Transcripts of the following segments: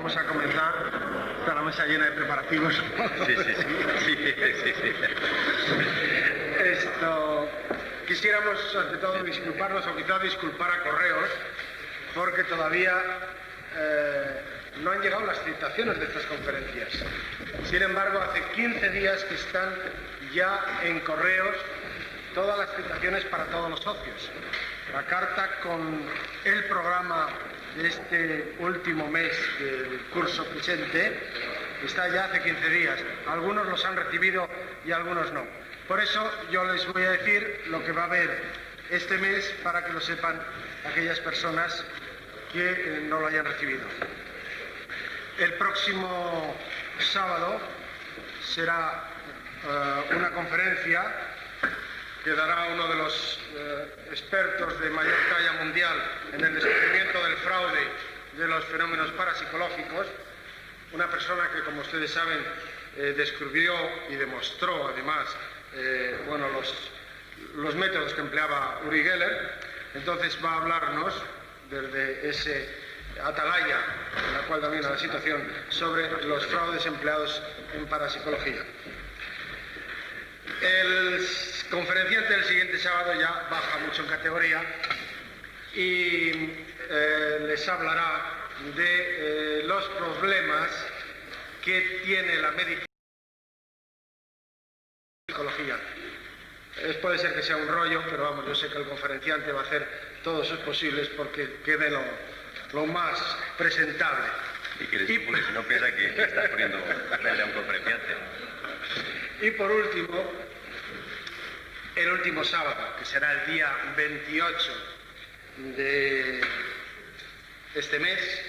vamos a comenzar. Está la mesa llena de preparativos. Sí. Quisiéramos, ante todo, disculparnos o quizá disculpar a Correos, porque todavía no han llegado las citaciones de estas conferencias. Sin embargo, hace 15 días que están ya en Correos todas las citaciones para todos los socios. La carta con el programa de este último mes del curso presente está ya hace 15 días. Algunos los han recibido y algunos no. Por eso yo les voy a decir lo que va a haber este mes para que lo sepan aquellas personas que no lo hayan recibido. El próximo sábado será una conferencia que dará uno de los expertos de mayor talla mundial en el descubrimiento del fraude de los fenómenos parapsicológicos, una persona que, como ustedes saben, descubrió y demostró además los métodos que empleaba Uri Geller. Entonces va a hablarnos desde ese atalaya en la cual domina la situación sobre los fraudes empleados en parapsicología. El conferenciante del siguiente sábado ya baja mucho en categoría y les hablará de los problemas que tiene la medicina y la psicología. Puede ser que sea un rollo, pero vamos, yo sé que el conferenciante va a hacer todos sus posibles porque quede lo más presentable. Y que si no piensa que estás poniendo frente a un conferenciante. Y por último, el último sábado, que será el día 28 de este mes,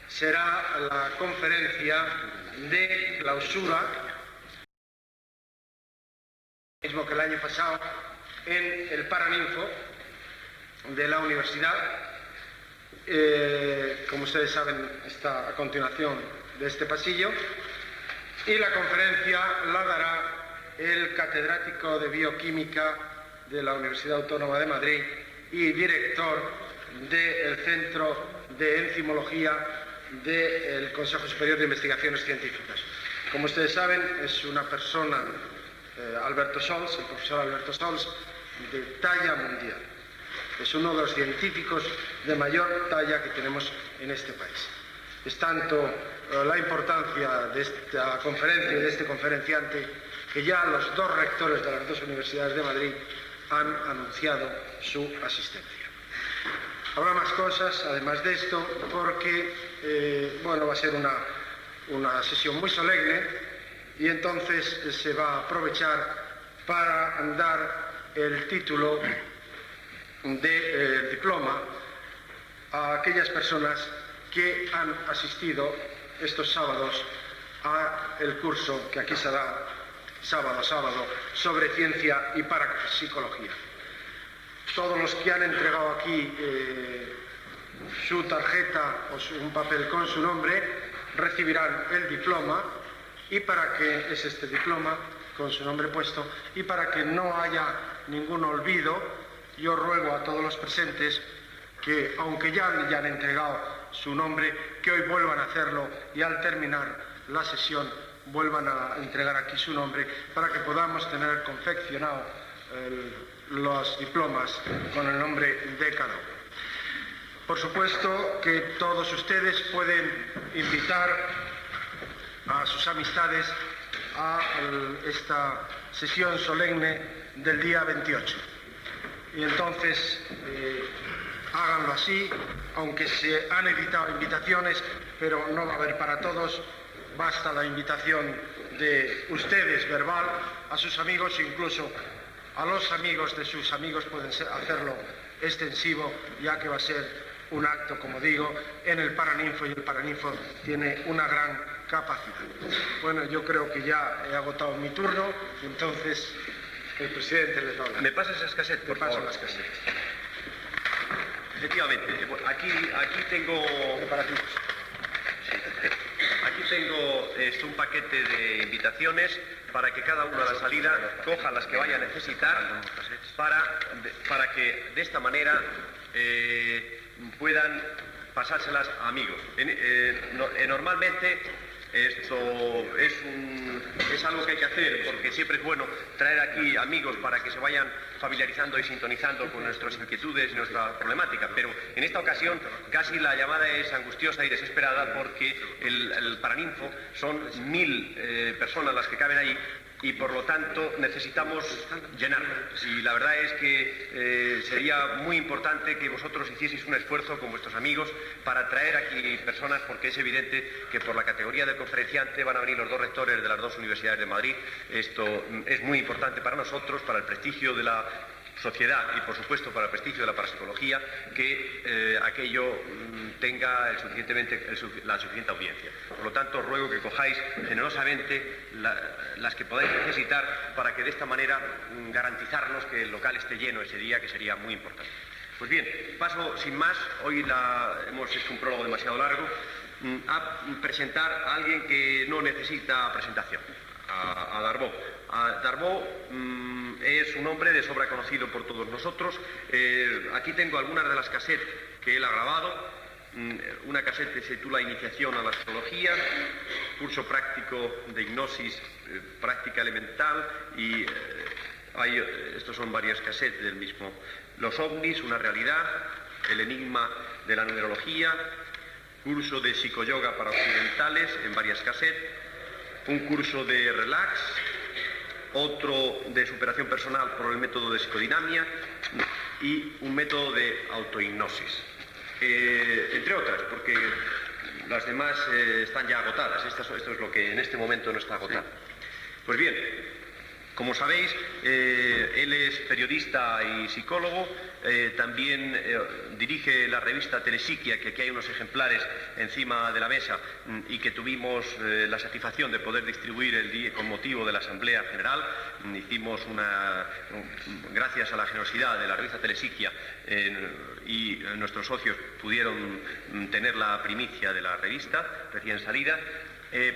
será la conferencia de clausura, mismo que el año pasado, en el Paraninfo de la universidad. Como ustedes saben, está a continuación de este pasillo. Y la conferencia la dará el catedrático de Bioquímica de la Universidad Autónoma de Madrid y director del Centro de Enzimología del Consejo Superior de Investigaciones Científicas. Como ustedes saben, es una persona, Alberto Sols, el profesor Alberto Sols, de talla mundial. Es uno de los científicos de mayor talla que tenemos en este país. Es tanto la importancia de esta conferencia y de este conferenciante que ya los dos rectores de las dos universidades de Madrid han anunciado su asistencia. Habrá más cosas, además de esto, porque va a ser una sesión muy solemne y entonces se va a aprovechar para dar el título de diploma a aquellas personas que han asistido estos sábados a el curso que aquí se da sábado a sábado sobre ciencia y parapsicología. Todos los que han entregado aquí su tarjeta o un papel con su nombre recibirán el diploma, y para que es este diploma con su nombre puesto, y para que no haya ningún olvido, yo ruego a todos los presentes que, aunque ya han entregado su nombre, que hoy vuelvan a hacerlo y al terminar la sesión vuelvan a entregar aquí su nombre para que podamos tener confeccionado los diplomas con el nombre de cada uno. Por supuesto que todos ustedes pueden invitar a sus amistades a esta sesión solemne del día 28. Y entonces háganlo así, aunque se han editado invitaciones, pero no va a haber para todos. Basta la invitación de ustedes verbal a sus amigos, incluso a los amigos de sus amigos pueden hacerlo extensivo, ya que va a ser un acto, como digo, en el Paraninfo, y el Paraninfo tiene una gran capacidad. Bueno, yo creo que ya he agotado mi turno, entonces el presidente les va a hablar. ¿Me pasas esas casetas, por favor? Paso las casetas. Efectivamente, aquí tengo preparativos. Sí. Aquí tengo un paquete de invitaciones para que cada uno a la salida coja las que vaya a necesitar para que de esta manera puedan pasárselas a amigos. Normalmente esto es algo que hay que hacer, porque siempre es bueno traer aquí amigos para que se vayan familiarizando y sintonizando con nuestras inquietudes y nuestra problemática, pero en esta ocasión casi la llamada es angustiosa y desesperada, porque el Paraninfo son 1000 personas las que caben ahí, y por lo tanto necesitamos llenarlo. Y la verdad es que sería muy importante que vosotros hicieseis un esfuerzo con vuestros amigos para traer aquí personas, porque es evidente que por la categoría del conferenciante van a venir los 2 rectores de las 2 universidades de Madrid. Esto es muy importante para nosotros, para el prestigio de la sociedad y por supuesto para el prestigio de la parapsicología, que aquello tenga la suficiente audiencia. Por lo tanto, ruego que cojáis generosamente las que podáis necesitar, para que de esta manera garantizarnos que el local esté lleno ese día, que sería muy importante. Pues bien, paso sin más. Hoy hemos hecho un prólogo demasiado largo, a presentar a alguien que no necesita presentación, a Darboux. Darboux es un hombre de sobra conocido por todos nosotros. Aquí tengo algunas de las cassettes que él ha grabado. Una cassette que se titula Iniciación a la astrología, curso práctico de hipnosis, práctica elemental, y estos son varias cassettes del mismo. Los ovnis, una realidad, el enigma de la numerología, curso de psicoyoga para occidentales en varias cassettes, un curso de relax, otro de superación personal por el método de psicodinamia y un método de autohipnosis. Entre otras, porque las demás están ya agotadas. Esto es lo que en este momento no está agotado. Pues bien, como sabéis, él es periodista y psicólogo. También dirige la revista Telepsiquia, que aquí hay unos ejemplares encima de la mesa, y que tuvimos la satisfacción de poder distribuir con motivo de la Asamblea General. Hicimos gracias a la generosidad de la revista Telepsiquia, y nuestros socios pudieron tener la primicia de la revista recién salida.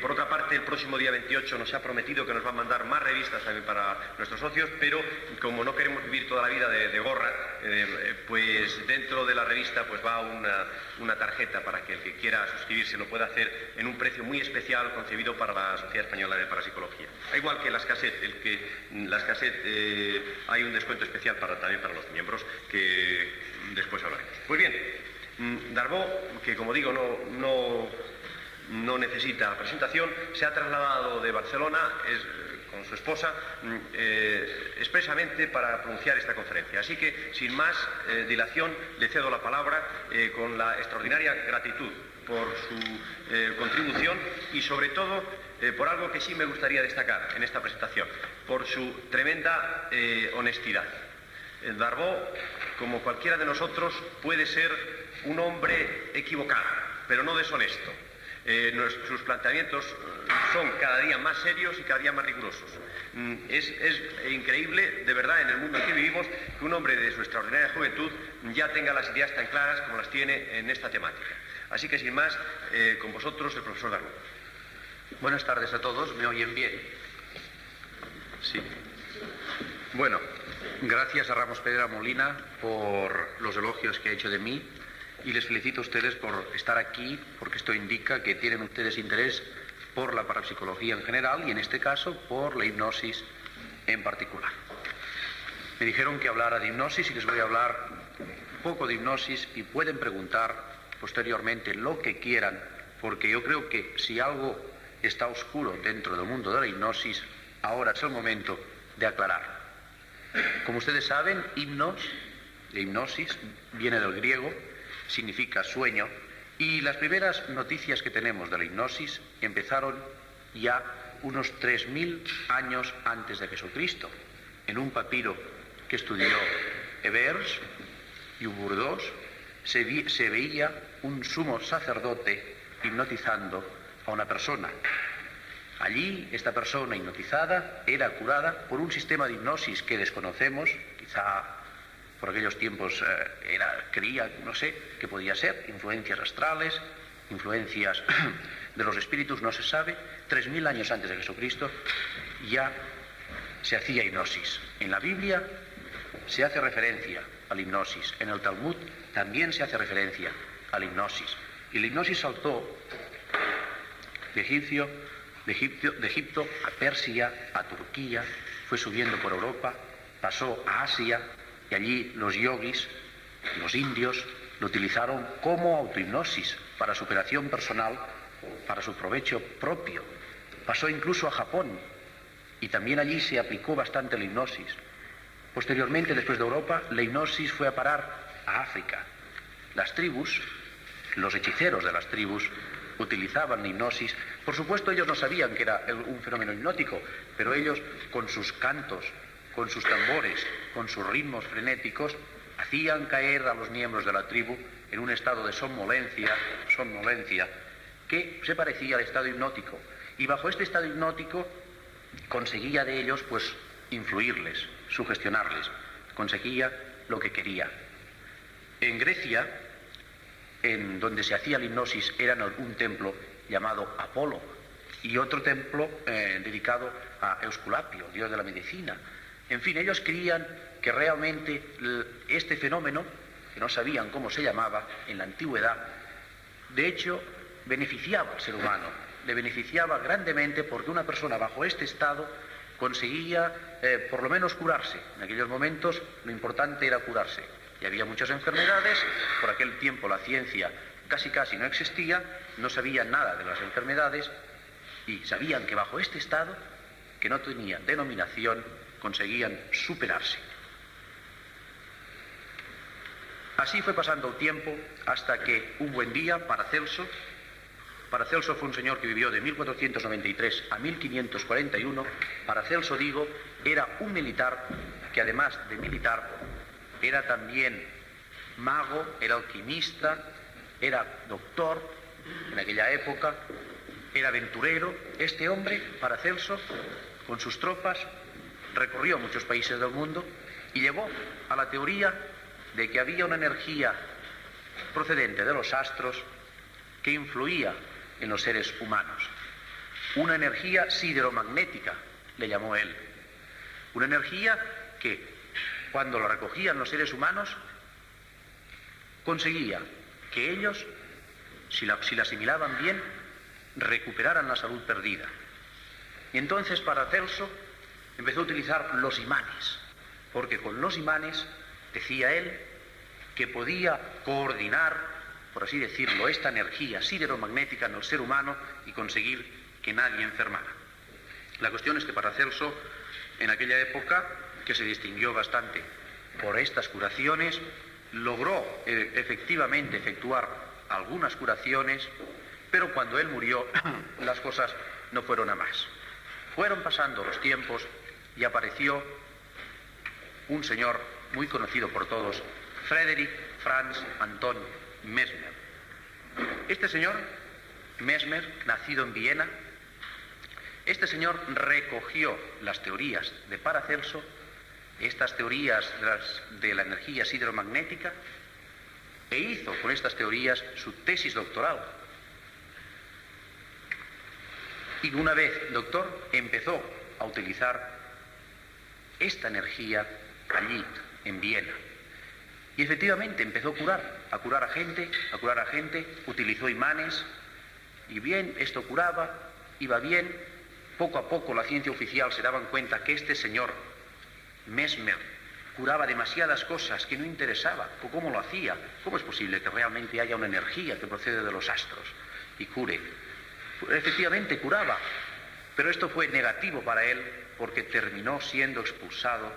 Por otra parte, el próximo día 28 nos ha prometido que nos va a mandar más revistas también para nuestros socios, pero como no queremos vivir toda la vida de gorra, pues dentro de la revista pues va una tarjeta para que el que quiera suscribirse lo pueda hacer en un precio muy especial concebido para la Sociedad Española de Parapsicología. Igual que las cassettes, hay un descuento especial también para los miembros, que después hablaremos. Pues bien, Darboux, que como digo no necesita presentación, se ha trasladado de Barcelona con su esposa expresamente para pronunciar esta conferencia. Así que, sin más dilación, le cedo la palabra con la extraordinaria gratitud por su contribución y, sobre todo, por algo que sí me gustaría destacar en esta presentación, por su tremenda honestidad. Darboux, como cualquiera de nosotros, puede ser un hombre equivocado, pero no deshonesto. Sus planteamientos son cada día más serios y cada día más rigurosos. Es increíble, de verdad, en el mundo en que vivimos, que un hombre de su extraordinaria juventud ya tenga las ideas tan claras como las tiene en esta temática. Así que, sin más, con vosotros, el profesor Darboux. Buenas tardes a todos. ¿Me oyen bien? Sí. Bueno, gracias a Ramos Pedra Molina por los elogios que ha hecho de mí. Y les felicito a ustedes por estar aquí, porque esto indica que tienen ustedes interés por la parapsicología en general y, en este caso, por la hipnosis en particular. Me dijeron que hablara de hipnosis y les voy a hablar un poco de hipnosis, y pueden preguntar posteriormente lo que quieran, porque yo creo que si algo está oscuro dentro del mundo de la hipnosis, ahora es el momento de aclararlo. Como ustedes saben, hipnosis viene del griego, significa sueño, y las primeras noticias que tenemos de la hipnosis empezaron ya unos 3000 años antes de Jesucristo, en un papiro que estudió Ebers y Burdos. Se veía un sumo sacerdote hipnotizando a una persona. Allí, esta persona hipnotizada era curada por un sistema de hipnosis que desconocemos, quizá por aquellos tiempos creía, no sé, qué podía ser, influencias astrales, influencias de los espíritus, no se sabe. 3000 años antes de Jesucristo ya se hacía hipnosis. En la Biblia se hace referencia a la hipnosis, en el Talmud también se hace referencia a la hipnosis. Y la hipnosis saltó de Egipto a Persia, a Turquía, fue subiendo por Europa, pasó a Asia, y allí los yogis, los indios, lo utilizaron como autohipnosis para superación personal, para su provecho propio. Pasó incluso a Japón, y también allí se aplicó bastante la hipnosis. Posteriormente, después de Europa, la hipnosis fue a parar a África. Las tribus, los hechiceros de las tribus, utilizaban la hipnosis. Por supuesto, ellos no sabían que era un fenómeno hipnótico, pero ellos, con sus cantos, con sus tambores, con sus ritmos frenéticos, hacían caer a los miembros de la tribu en un estado de somnolencia, que se parecía al estado hipnótico. Y bajo este estado hipnótico conseguía de ellos, pues, influirles, sugestionarles, conseguía lo que quería. En Grecia, en donde se hacía la hipnosis, era un templo llamado Apolo y otro templo dedicado a Esculapio, dios de la medicina. En fin, ellos creían que realmente este fenómeno, que no sabían cómo se llamaba en la antigüedad, de hecho beneficiaba al ser humano, le beneficiaba grandemente, porque una persona bajo este estado conseguía por lo menos curarse. En aquellos momentos lo importante era curarse. Y había muchas enfermedades, por aquel tiempo la ciencia casi no existía, no sabían nada de las enfermedades, y sabían que bajo este estado, que no tenía denominación, conseguían superarse. Así fue pasando el tiempo hasta que un buen día Paracelso fue un señor que vivió de 1493 a 1541. Paracelso, digo, era un militar que, además de militar, era también mago, era alquimista, era doctor en aquella época, era aventurero. Este hombre, Paracelso, con sus tropas, recorrió muchos países del mundo y llegó a la teoría de que había una energía procedente de los astros que influía en los seres humanos. Una energía sideromagnética, le llamó él. Una energía que, cuando la recogían los seres humanos, conseguía que ellos, si la asimilaban bien, recuperaran la salud perdida. Y entonces Paracelso empezó a utilizar los imanes, porque con los imanes, decía él, que podía coordinar, por así decirlo, esta energía sideromagnética en el ser humano y conseguir que nadie enfermara. La cuestión es que Paracelso, en aquella época, que se distinguió bastante por estas curaciones, logró efectivamente efectuar algunas curaciones, pero cuando él murió las cosas no fueron a más. Fueron pasando los tiempos y apareció un señor muy conocido por todos, Frédéric Franz Anton Mesmer. Este señor, Mesmer, nacido en Viena, este señor recogió las teorías de Paracelso, estas teorías de la energía sideromagnética, e hizo con estas teorías su tesis doctoral. Y una vez doctor, empezó a utilizar esta energía allí, en Viena. Y efectivamente empezó a curar a gente, utilizó imanes, y bien, esto curaba, iba bien. Poco a poco la ciencia oficial se daban cuenta que este señor Mesmer curaba demasiadas cosas que no interesaba. ¿Cómo lo hacía? ¿Cómo es posible que realmente haya una energía que procede de los astros y cure? Efectivamente curaba, pero esto fue negativo para él, porque terminó siendo expulsado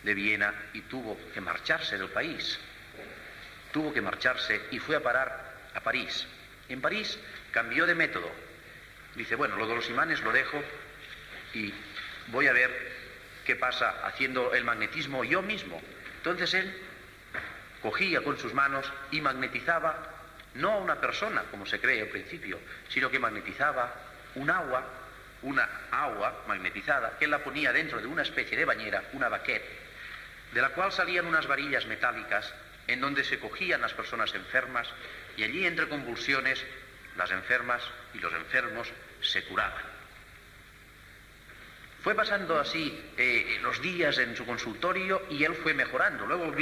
de Viena y tuvo que marcharse del país. Tuvo que marcharse y fue a parar a París. En París cambió de método. Dice, bueno, lo de los imanes lo dejo y voy a ver qué pasa haciendo el magnetismo yo mismo. Entonces él cogía con sus manos y magnetizaba, no a una persona, como se cree al principio, sino que magnetizaba una agua magnetizada, que él la ponía dentro de una especie de bañera, una baquette, de la cual salían unas varillas metálicas en donde se cogían las personas enfermas, y allí, entre convulsiones, las enfermas y los enfermos se curaban. Fue pasando así los días en su consultorio y él fue mejorando. Luego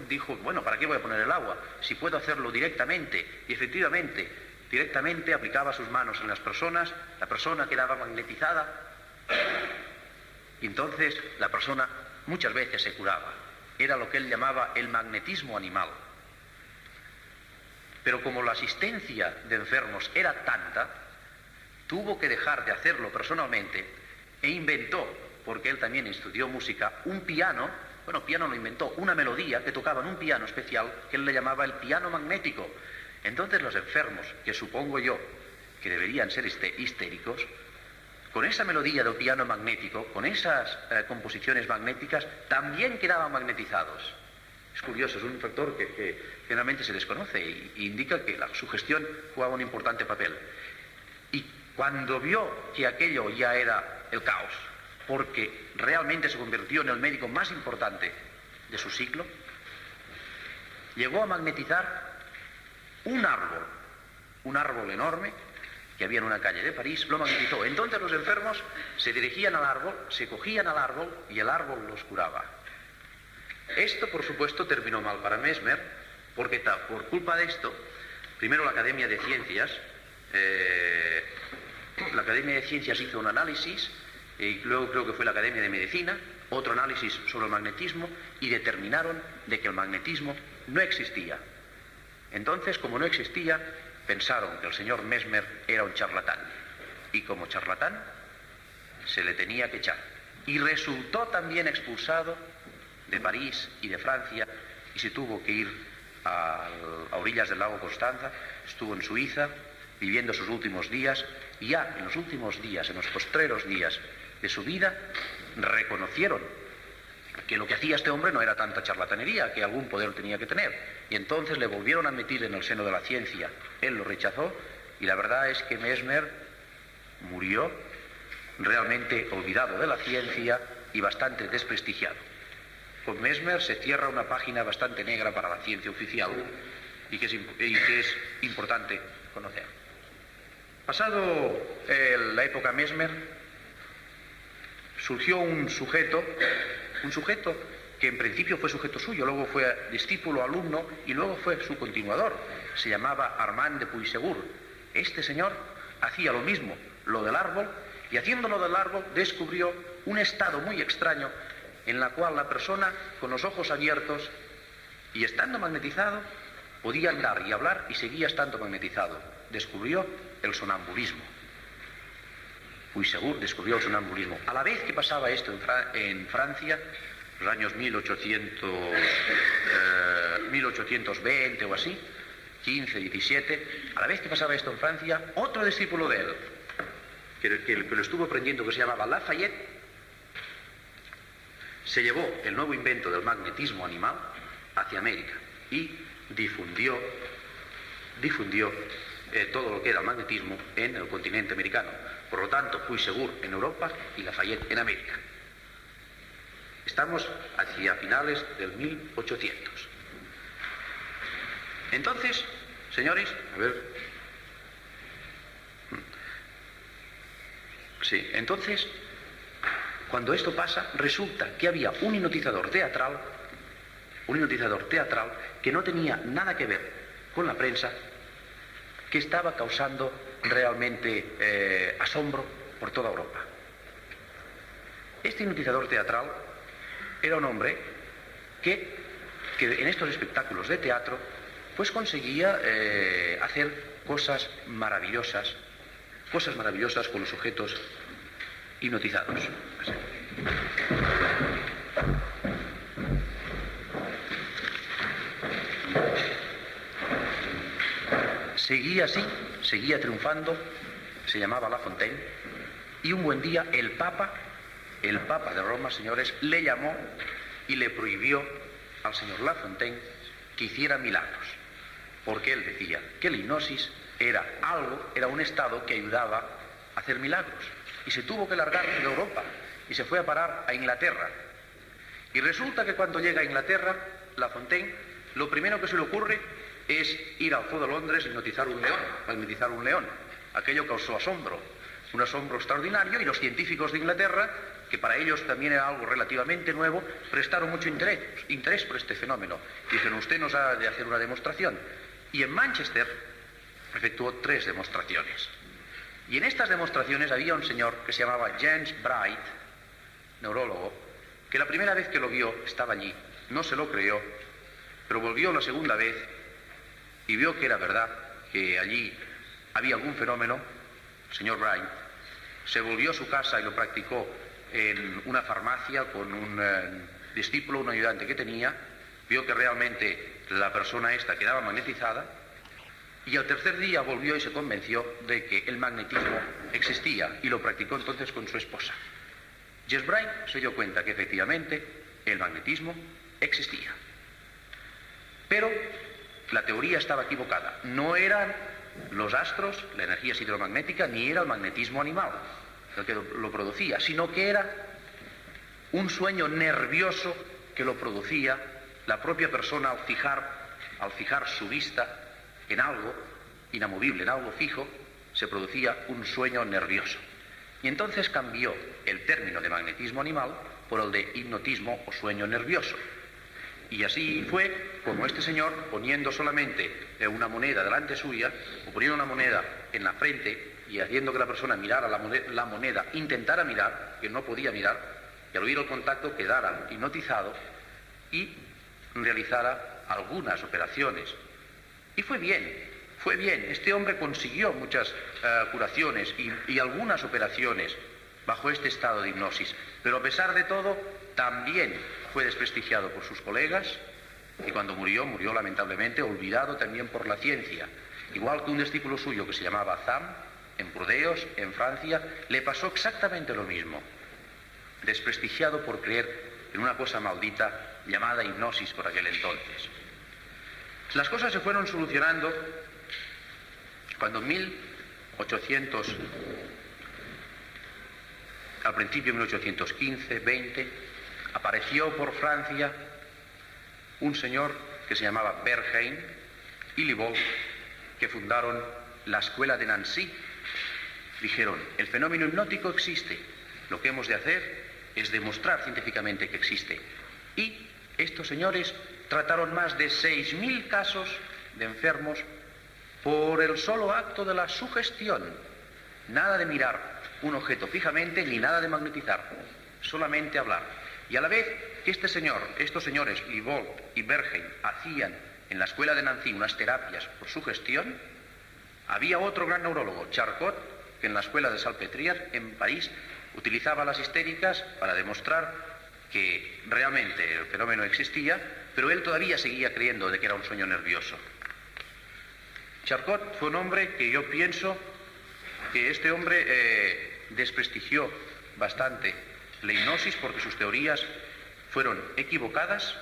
dijo, bueno, ¿para qué voy a poner el agua? Si puedo hacerlo directamente. Y efectivamente, directamente aplicaba sus manos en las personas, la persona quedaba magnetizada. Y entonces la persona muchas veces se curaba. Era lo que él llamaba el magnetismo animal. Pero como la asistencia de enfermos era tanta, tuvo que dejar de hacerlo personalmente e inventó, porque él también estudió música, un piano. Bueno, piano lo inventó, una melodía que tocaba en un piano especial que él le llamaba el piano magnético. Entonces los enfermos, que supongo yo que deberían ser histéricos, con esa melodía del piano magnético, con esas composiciones magnéticas, también quedaban magnetizados. Es curioso, es un factor que generalmente se desconoce e indica que la sugestión jugaba un importante papel. Y cuando vio que aquello ya era el caos, porque realmente se convirtió en el médico más importante de su siglo, llegó a magnetizar un árbol enorme que había en una calle de París, lo magnetizó. Entonces los enfermos se dirigían al árbol, se cogían al árbol y el árbol los curaba. Esto, por supuesto, terminó mal para Mesmer, porque por culpa de esto, primero la Academia de Ciencias hizo un análisis, y luego creo que fue la Academia de Medicina, otro análisis sobre el magnetismo, y determinaron de que el magnetismo no existía. Entonces, como no existía, pensaron que el señor Mesmer era un charlatán, y como charlatán se le tenía que echar. Y resultó también expulsado de París y de Francia, y se tuvo que ir a orillas del lago Constanza. Estuvo en Suiza viviendo sus últimos días, y ya en los últimos días, en los postreros días de su vida, reconocieron que lo que hacía este hombre no era tanta charlatanería, que algún poder tenía que tener, y entonces le volvieron a meter en el seno de la ciencia. Él lo rechazó, y la verdad es que Mesmer murió realmente olvidado de la ciencia y bastante desprestigiado. Con Mesmer se cierra una página bastante negra para la ciencia oficial y que es importante conocer. Pasado la época Mesmer, surgió un sujeto que en principio fue sujeto suyo, luego fue discípulo, alumno y luego fue su continuador. Se llamaba Armand de Puysegur. Este señor hacía lo mismo, lo del árbol, y haciéndolo del árbol descubrió un estado muy extraño en la cual la persona con los ojos abiertos y estando magnetizado podía andar y hablar y seguía estando magnetizado. Descubrió el sonambulismo. Puysegur descubrió el sonambulismo. A la vez que pasaba esto en Francia, los años 1820 o así, 15, 17, a la vez que pasaba esto en Francia, otro discípulo de él, que lo estuvo aprendiendo, que se llamaba Lafayette, se llevó el nuevo invento del magnetismo animal hacia América y difundió todo lo que era el magnetismo en el continente americano. Por lo tanto, Puysegur en Europa y Lafayette en América. Estamos hacia finales del 1800. Entonces, señores, a ver. Sí, entonces, cuando esto pasa, resulta que había un hipnotizador teatral que no tenía nada que ver con la prensa, que estaba causando realmente asombro por toda Europa. Este hipnotizador teatral era un hombre que en estos espectáculos de teatro pues conseguía hacer cosas maravillosas con los sujetos hipnotizados. Seguía triunfando, se llamaba La Fontaine, y un buen día el Papa de Roma, señores, le llamó y le prohibió al señor La Fontaine que hiciera milagros, porque él decía que la hipnosis era un estado que ayudaba a hacer milagros, y se tuvo que largar de Europa y se fue a parar a Inglaterra. Y resulta que cuando llega a Inglaterra, La Fontaine, lo primero que se le ocurre es ir al Zoo de Londres y magnetizar un león. Aquello causó asombro, un asombro extraordinario, y los científicos de Inglaterra que para ellos también era algo relativamente nuevo, prestaron mucho interés por este fenómeno. Dijeron, usted nos ha de hacer una demostración. Y en Manchester efectuó 3 demostraciones. Y en estas demostraciones había un señor que se llamaba James Bright, neurólogo, que la primera vez que lo vio estaba allí, no se lo creyó, pero volvió la segunda vez y vio que era verdad, que allí había algún fenómeno. El señor Bright se volvió a su casa y lo practicó en una farmacia con un discípulo, un ayudante que tenía, vio que realmente la persona esta quedaba magnetizada, y al tercer día volvió y se convenció de que el magnetismo existía y lo practicó entonces con su esposa. James Bright se dio cuenta que efectivamente el magnetismo existía. Pero la teoría estaba equivocada. No eran los astros, la energía hidromagnética, ni era el magnetismo animal el que lo producía, sino que era un sueño nervioso que lo producía la propia persona al fijar su vista en algo inamovible, en algo fijo, se producía un sueño nervioso. Y entonces cambió el término de magnetismo animal por el de hipnotismo o sueño nervioso. Y así fue como este señor, poniendo solamente una moneda delante suya, o poniendo una moneda en la frente y haciendo que la persona mirara la moneda, intentara mirar, que no podía mirar, y al oír el contacto quedara hipnotizado y realizara algunas operaciones. Y fue bien. Este hombre consiguió muchas curaciones y algunas operaciones bajo este estado de hipnosis, pero a pesar de todo también fue desprestigiado por sus colegas, y cuando murió lamentablemente olvidado también por la ciencia. Igual que un discípulo suyo que se llamaba Zam, en Burdeos, en Francia, le pasó exactamente lo mismo, desprestigiado por creer en una cosa maldita llamada hipnosis por aquel entonces. Las cosas se fueron solucionando cuando al principio de 1815, 20, apareció por Francia un señor que se llamaba Bernheim y Livol, que fundaron la escuela de Nancy. Dijeron, el fenómeno hipnótico existe, lo que hemos de hacer es demostrar científicamente que existe. Y estos señores trataron más de 6.000 casos de enfermos por el solo acto de la sugestión. Nada de mirar un objeto fijamente ni nada de magnetizar, solamente hablar. Y a la vez que estos señores Livol y Bernheim hacían en la escuela de Nancy unas terapias por sugestión, había otro gran neurólogo, Charcot, que en la escuela de Salpêtrière en París utilizaba las histéricas para demostrar que realmente el fenómeno existía, pero él todavía seguía creyendo de que era un sueño nervioso. Charcot fue un hombre que yo pienso que este hombre desprestigió bastante la hipnosis porque sus teorías fueron equivocadas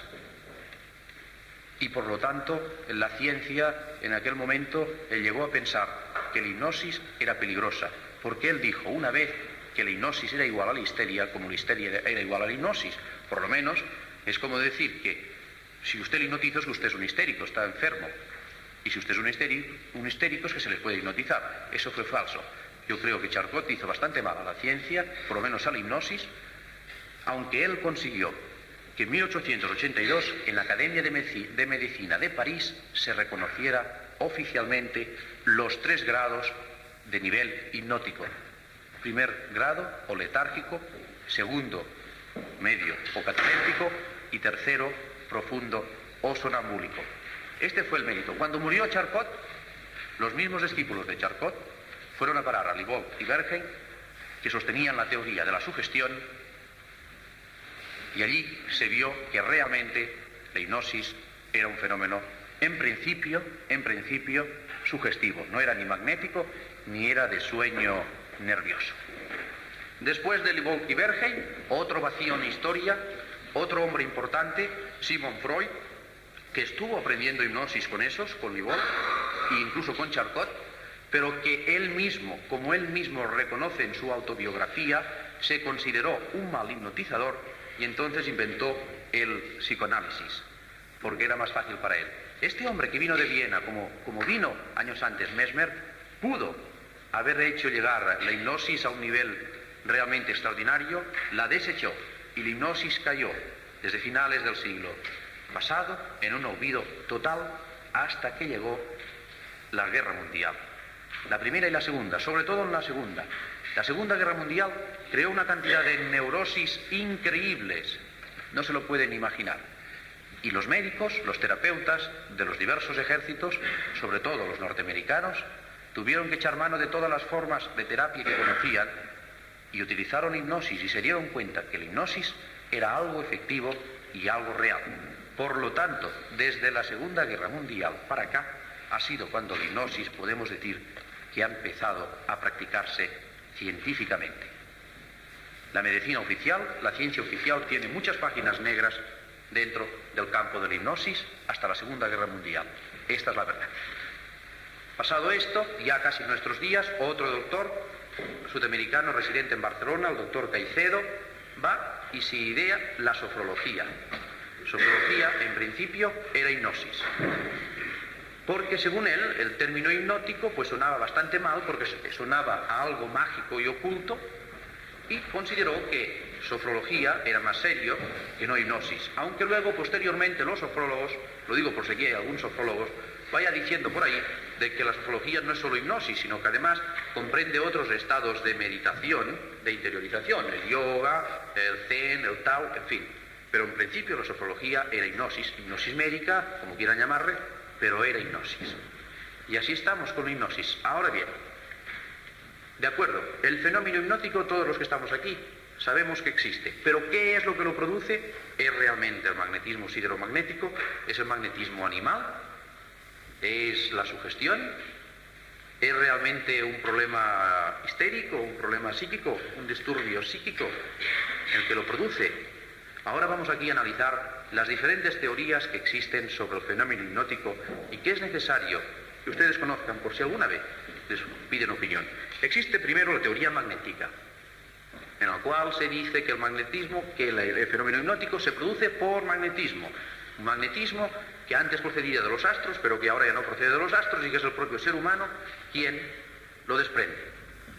y por lo tanto la ciencia en aquel momento llegó a pensar que la hipnosis era peligrosa, porque él dijo una vez que la hipnosis era igual a la histeria, como la histeria era igual a la hipnosis. Por lo menos es como decir que si usted le hipnotiza es que usted es un histérico, está enfermo, y si usted es un histérico es que se le puede hipnotizar. Eso fue falso. Yo creo que Charcot hizo bastante mal a la ciencia, por lo menos a la hipnosis, aunque él consiguió que en 1882 en la Academia de Medicina de París se reconociera oficialmente los 3 grados de nivel hipnótico. Primer grado o letárgico, segundo medio o cataléptico y tercero profundo o sonambúlico. Este fue el mérito. Cuando murió Charcot, los mismos discípulos de Charcot fueron a parar a Livol y Bernheim, que sostenían la teoría de la sugestión, y allí se vio que realmente la hipnosis era un fenómeno en principio sugestivo. No era ni magnético ni era de sueño nervioso. Después de Livol y Bernheim, otro vacío en la historia, otro hombre importante, Sigmund Freud, que estuvo aprendiendo hipnosis con Livol e incluso con Charcot, pero que él mismo, como él mismo reconoce en su autobiografía, se consideró un mal hipnotizador y entonces inventó el psicoanálisis, porque era más fácil para él. Este hombre que vino de Viena, como vino años antes Mesmer, pudo haber hecho llegar la hipnosis a un nivel realmente extraordinario, la desechó y la hipnosis cayó desde finales del siglo pasado en un olvido total hasta que llegó la Guerra Mundial. La primera y la segunda, sobre todo en la segunda. La Segunda Guerra Mundial creó una cantidad de neurosis increíbles, no se lo pueden imaginar. Y los médicos, los terapeutas de los diversos ejércitos, sobre todo los norteamericanos, tuvieron que echar mano de todas las formas de terapia que conocían y utilizaron hipnosis y se dieron cuenta que la hipnosis era algo efectivo y algo real. Por lo tanto, desde la Segunda Guerra Mundial para acá, ha sido cuando la hipnosis podemos decir que ha empezado a practicarse científicamente. La medicina oficial, la ciencia oficial, tiene muchas páginas negras dentro del campo de la hipnosis hasta la Segunda Guerra Mundial. Esta es la verdad. Pasado esto, ya casi en nuestros días, otro doctor sudamericano residente en Barcelona, el doctor Caicedo, va y se idea la sofrología. Sofrología, en principio, era hipnosis. Porque según él, el término hipnótico pues sonaba bastante mal porque sonaba a algo mágico y oculto y consideró que sofrología era más serio que no hipnosis. Aunque luego, posteriormente, los sofrólogos, lo digo por si aquí hay algún sofrólogos, vaya diciendo por ahí de que la sofrología no es solo hipnosis, sino que además comprende otros estados de meditación, de interiorización, el yoga, el zen, el tao, en fin. Pero en principio la sofrología era hipnosis, hipnosis médica, como quieran llamarle, pero era hipnosis. Y así estamos con la hipnosis. Ahora bien, de acuerdo, el fenómeno hipnótico, todos los que estamos aquí sabemos que existe, pero ¿qué es lo que lo produce? ¿Es realmente el magnetismo sideromagnético? ¿Es el magnetismo animal? ¿Es la sugestión? ¿Es realmente un problema histérico, un problema psíquico, un disturbio psíquico el que lo produce? Ahora vamos aquí a analizar las diferentes teorías que existen sobre el fenómeno hipnótico y que es necesario que ustedes conozcan por si alguna vez les piden opinión. Existe primero la teoría magnética, en la cual se dice que el magnetismo, que el fenómeno hipnótico se produce por magnetismo. Un magnetismo que antes procedía de los astros, pero que ahora ya no procede de los astros y que es el propio ser humano quien lo desprende.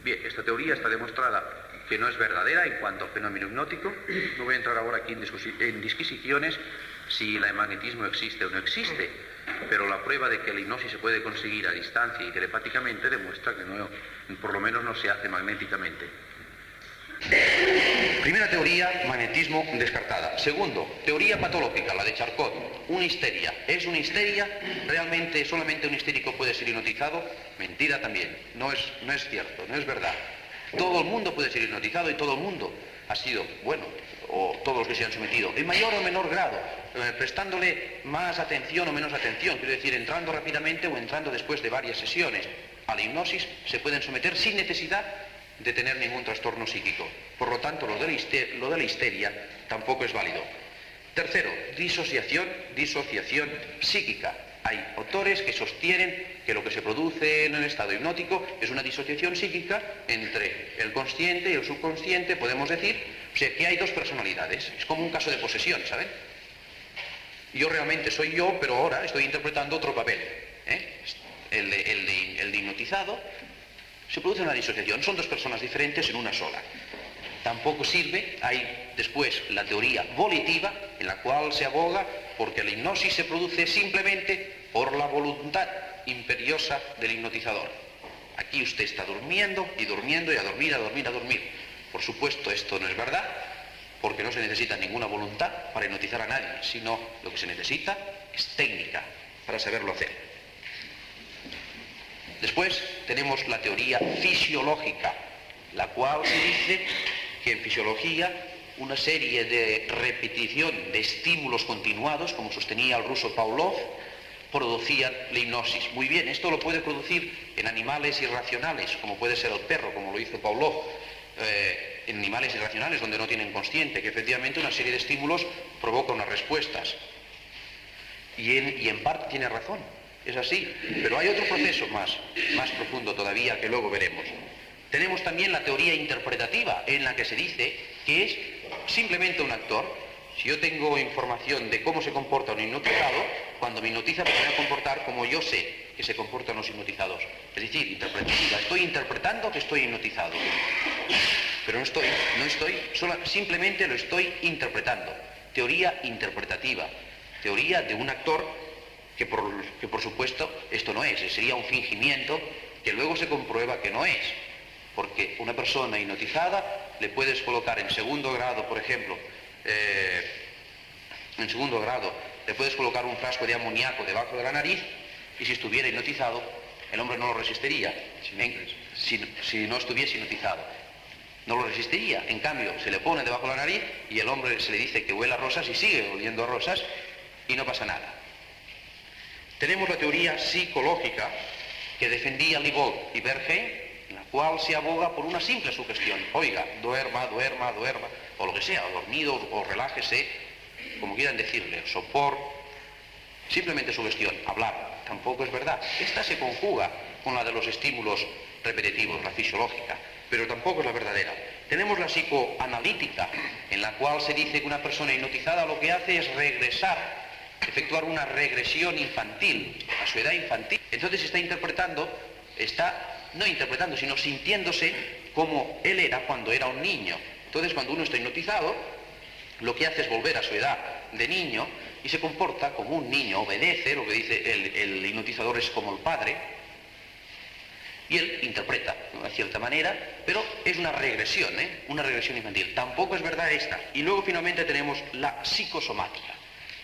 Bien, esta teoría está demostrada que no es verdadera en cuanto al fenómeno hipnótico. No voy a entrar ahora aquí en disquisiciones si el magnetismo existe o no existe, pero la prueba de que la hipnosis se puede conseguir a distancia y telepáticamente demuestra que no, por lo menos no se hace magnéticamente. Primera teoría, magnetismo descartada. Segundo, teoría patológica, la de Charcot, una histeria. ¿Es una histeria? ¿Realmente solamente un histérico puede ser hipnotizado? Mentira también, no es cierto, no es verdad. Todo el mundo puede ser hipnotizado y todo el mundo ha sido, bueno, o todos los que se han sometido, en mayor o menor grado, prestándole más atención o menos atención, quiero decir, entrando rápidamente o entrando después de varias sesiones a la hipnosis, se pueden someter sin necesidad de tener ningún trastorno psíquico. Por lo tanto, lo de la histeria tampoco es válido. Tercero, disociación psíquica. Hay autores que sostienen que lo que se produce en el estado hipnótico es una disociación psíquica entre el consciente y el subconsciente, podemos decir, o sea, que hay dos personalidades. Es como un caso de posesión, ¿saben? Yo realmente soy yo, pero ahora estoy interpretando otro papel, ¿eh? El de hipnotizado. Se produce una disociación, son dos personas diferentes en una sola. Tampoco sirve, hay después la teoría volitiva, en la cual se aboga porque la hipnosis se produce simplemente por la voluntad imperiosa del hipnotizador. Aquí usted está durmiendo y durmiendo y a dormir, a dormir, a dormir. Por supuesto, esto no es verdad, porque no se necesita ninguna voluntad para hipnotizar a nadie, sino lo que se necesita es técnica para saberlo hacer. Después tenemos la teoría fisiológica, la cual se dice que en fisiología una serie de repetición de estímulos continuados, como sostenía el ruso Pavlov, producían la hipnosis. Muy bien, esto lo puede producir en animales irracionales, como puede ser el perro, como lo hizo Pavlov, en animales irracionales donde no tienen consciente, que efectivamente una serie de estímulos provoca unas respuestas. Y en parte tiene razón, es así, pero hay otro proceso más profundo todavía que luego veremos. Tenemos también la teoría interpretativa, en la que se dice que es simplemente un actor. Si yo tengo información de cómo se comporta un hipnotizado, cuando me hipnotiza me voy a comportar como yo sé que se comportan los hipnotizados. Es decir, interpretativa. Estoy interpretando que estoy hipnotizado. Pero simplemente lo estoy interpretando. Teoría interpretativa, teoría de un actor que por supuesto esto no es, sería un fingimiento que luego se comprueba que no es. Porque una persona hipnotizada le puedes colocar en segundo grado, por ejemplo, le puedes colocar un frasco de amoníaco debajo de la nariz y si estuviera hipnotizado, el hombre no lo resistiría, si no estuviese hipnotizado. No lo resistiría. En cambio, se le pone debajo de la nariz y el hombre se le dice que huele a rosas y sigue oliendo a rosas y no pasa nada. Tenemos la teoría psicológica que defendía Libold y Berger, en la cual se aboga por una simple sugestión. Oiga, duerma, o lo que sea, o dormido, o relájese, como quieran decirle, sopor, simplemente sugestión, hablar. Tampoco es verdad. Esta se conjuga con la de los estímulos repetitivos, la fisiológica, pero tampoco es la verdadera. Tenemos la psicoanalítica, en la cual se dice que una persona hipnotizada lo que hace es efectuar una regresión infantil, a su edad infantil. Entonces no interpretando, sino sintiéndose como él era cuando era un niño. Entonces, cuando uno está hipnotizado, lo que hace es volver a su edad de niño y se comporta como un niño, obedece, lo que dice el hipnotizador es como el padre, y él interpreta de una cierta manera, pero es una regresión infantil. Tampoco es verdad esta. Y luego finalmente tenemos la psicosomática.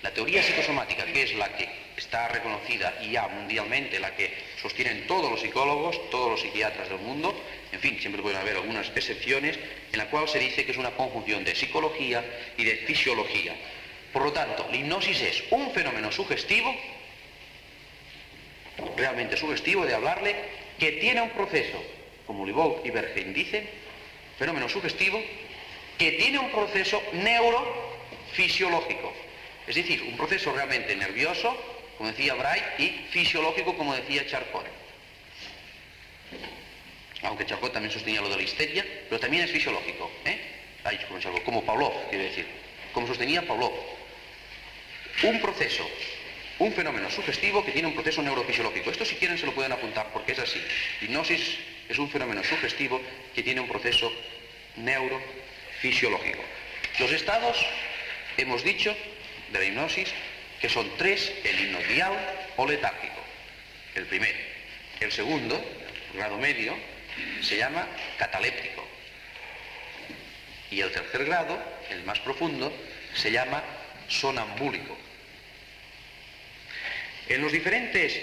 La teoría psicosomática, que es la que está reconocida ya mundialmente, la que sostienen todos los psicólogos, todos los psiquiatras del mundo, en fin, siempre pueden haber algunas excepciones, en la cual se dice que es una conjunción de psicología y de fisiología. Por lo tanto, la hipnosis es un fenómeno sugestivo, realmente sugestivo, de hablarle, que tiene un proceso, como Libold y Berger dicen, fenómeno sugestivo, que tiene un proceso neurofisiológico. Es decir, un proceso realmente nervioso, como decía Bright, y fisiológico, como decía Charcot. Aunque Charcot también sostenía lo de la histeria, pero también es fisiológico, como Pavlov, quiero decir, como sostenía Pavlov. Un fenómeno sugestivo que tiene un proceso neurofisiológico. Esto, si quieren, se lo pueden apuntar, porque es así. Hipnosis es un fenómeno sugestivo que tiene un proceso neurofisiológico. Los estados, hemos dicho, de la hipnosis, que son 3, el hipnotial o letárgico, el primero. El segundo, grado medio, se llama cataléptico. Y el tercer grado, el más profundo, se llama sonambúlico. En los diferentes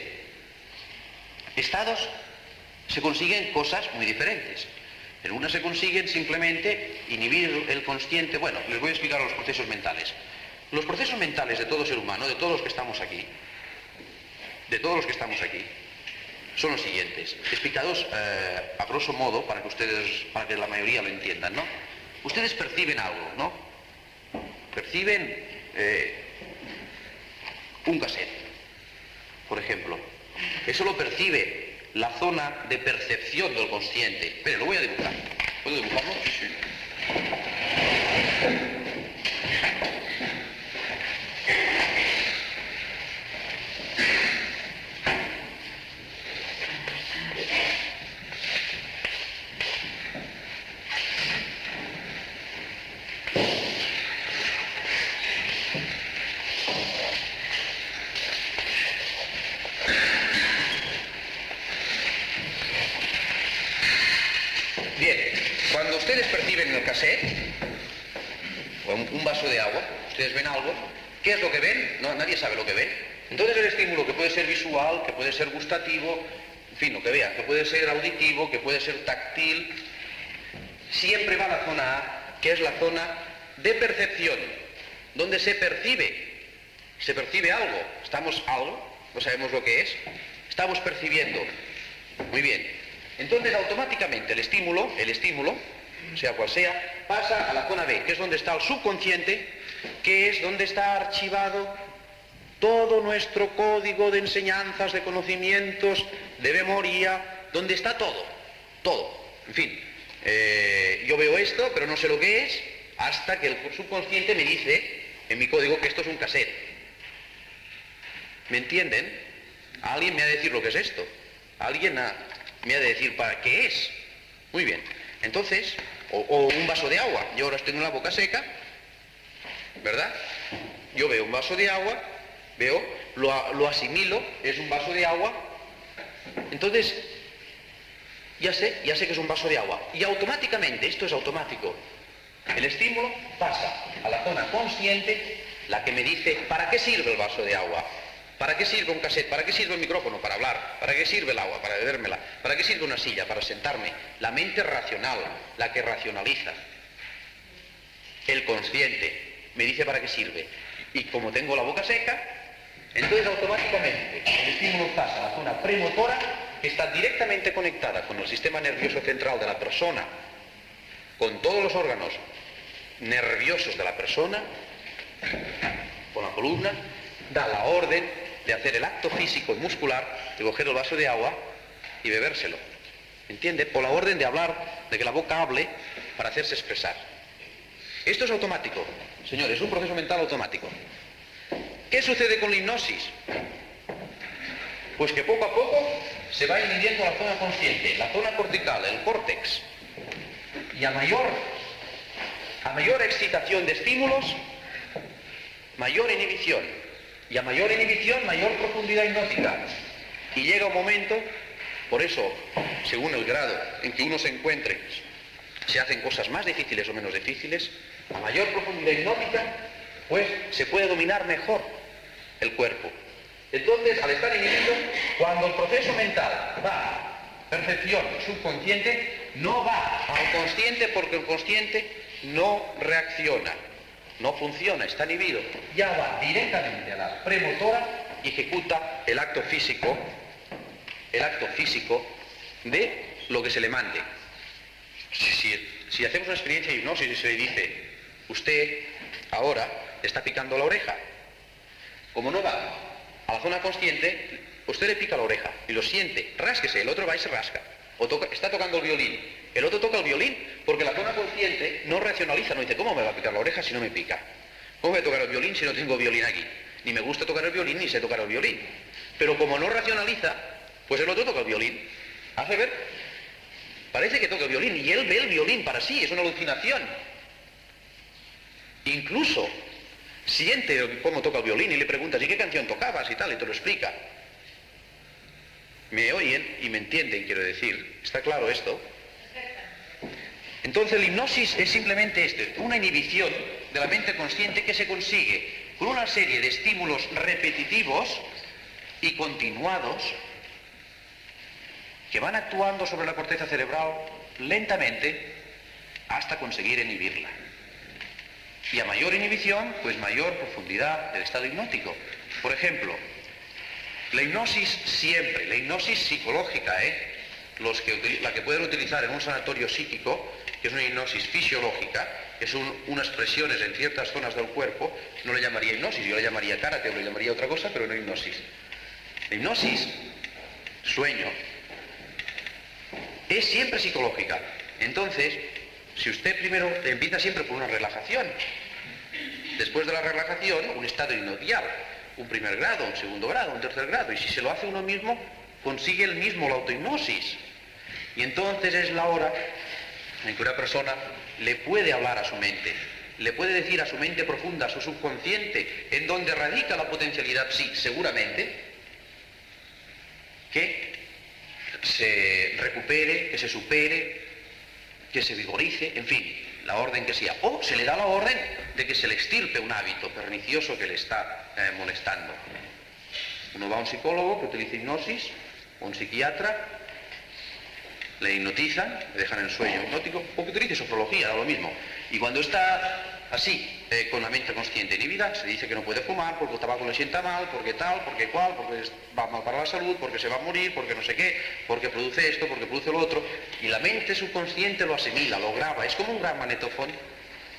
estados se consiguen cosas muy diferentes. En una se consiguen simplemente inhibir el consciente. Bueno, les voy a explicar los procesos mentales. Los procesos mentales de todo ser humano, de todos los que estamos aquí, son los siguientes. Explicados a grosso modo, para que la mayoría lo entiendan, ¿no? Ustedes perciben algo, ¿no? Perciben un cassette, por ejemplo. Eso lo percibe la zona de percepción del consciente. Espere, lo voy a dibujar. ¿Puedo dibujarlo? Sí. Ustedes perciben el cassette, o un vaso de agua, ustedes ven algo, ¿qué es lo que ven? No, nadie sabe lo que ven. Entonces el estímulo, que puede ser visual, que puede ser gustativo, en fin, lo que vean, que puede ser auditivo, que puede ser táctil, siempre va a la zona A, que es la zona de percepción, donde se percibe algo, no sabemos lo que es, estamos percibiendo, muy bien. Entonces automáticamente el estímulo, sea cual sea, pasa a la zona B, que es donde está el subconsciente, que es donde está archivado todo nuestro código de enseñanzas, de conocimientos, de memoria, donde está todo. En fin, yo veo esto, pero no sé lo que es, hasta que el subconsciente me dice, en mi código, que esto es un cassette. ¿Me entienden? Alguien me ha de decir lo que es esto. Alguien me ha de decir para qué es. Muy bien. Entonces, o un vaso de agua. Yo ahora estoy en la boca seca, ¿verdad? Yo veo un vaso de agua, lo asimilo, es un vaso de agua. Entonces, ya sé que es un vaso de agua. Y automáticamente, esto es automático, el estímulo pasa a la zona consciente, la que me dice, ¿para qué sirve el vaso de agua? ¿Para qué sirve un cassette? ¿Para qué sirve el micrófono? Para hablar. ¿Para qué sirve el agua? Para bebérmela. ¿Para qué sirve una silla? Para sentarme. La mente racional, la que racionaliza. El consciente me dice para qué sirve. Y como tengo la boca seca, entonces automáticamente el estímulo pasa a la zona premotora, que está directamente conectada con el sistema nervioso central de la persona, con todos los órganos nerviosos de la persona, con la columna, da la orden de hacer el acto físico y muscular de coger el vaso de agua y bebérselo. ¿Entiende? O la orden de hablar, de que la boca hable para hacerse expresar. Esto es automático, señores, es un proceso mental automático. ¿Qué sucede con la hipnosis? Pues que poco a poco se va inhibiendo la zona consciente, la zona cortical, el córtex. Y a mayor excitación de estímulos, mayor inhibición. Y a mayor inhibición, mayor profundidad hipnótica. Y llega un momento, por eso, según el grado en que uno se encuentre, se hacen cosas más difíciles o menos difíciles, a mayor profundidad hipnótica, pues se puede dominar mejor el cuerpo. Entonces, al estar inhibido, cuando el proceso mental va, percepción subconsciente, no va al consciente porque el consciente no reacciona. No funciona, está inhibido. Ya va directamente a la premotora y ejecuta el acto físico de lo que se le mande. Si hacemos una experiencia de hipnosis y se le dice, usted ahora le está picando la oreja, como no va a la zona consciente, usted le pica la oreja y lo siente, rásquese, el otro va y se rasca. Está tocando el violín, el otro toca el violín porque la zona consciente no racionaliza, no dice, ¿cómo me va a picar la oreja si no me pica? ¿Cómo voy a tocar el violín si no tengo violín aquí? Ni me gusta tocar el violín ni sé tocar el violín. Pero como no racionaliza, pues el otro toca el violín. Hace ver, parece que toca el violín y él ve el violín para sí, es una alucinación. Incluso siente cómo toca el violín y le preguntas, ¿y qué canción tocabas y tal? Y te lo explica. Me oyen y me entienden, quiero decir. ¿Está claro esto? Entonces la hipnosis es simplemente una inhibición de la mente consciente que se consigue con una serie de estímulos repetitivos y continuados que van actuando sobre la corteza cerebral lentamente hasta conseguir inhibirla. Y a mayor inhibición, pues mayor profundidad del estado hipnótico. Por ejemplo, la hipnosis siempre, la hipnosis psicológica, la que pueden utilizar en un sanatorio psíquico, que es una hipnosis fisiológica, que son unas presiones en ciertas zonas del cuerpo, no le llamaría hipnosis, yo le llamaría karate o le llamaría otra cosa, pero no hipnosis. La hipnosis, sueño, es siempre psicológica. Entonces, si usted primero empieza siempre por una relajación, después de la relajación, un estado hipnotial, un primer grado, un segundo grado, un tercer grado, y si se lo hace uno mismo, consigue el mismo la autohipnosis. Y entonces es la hora en que una persona le puede hablar a su mente, le puede decir a su mente profunda, a su subconsciente, en donde radica la potencialidad, sí, seguramente, que se recupere, que se supere, que se vigorice, en fin, la orden que sea. O se le da la orden de que se le extirpe un hábito pernicioso que le está molestando. Uno va a un psicólogo que utiliza hipnosis, o un psiquiatra, le hipnotizan, le dejan en sueño hipnótico, o que utilice sofrología, da lo mismo. Y cuando está así, con la mente consciente inhibida, se dice que no puede fumar, porque el tabaco le sienta mal, porque tal, porque cual, porque va mal para la salud, porque se va a morir, porque no sé qué, porque produce esto, porque produce lo otro. Y la mente subconsciente lo asimila, lo graba. Es como un gran magnetofón,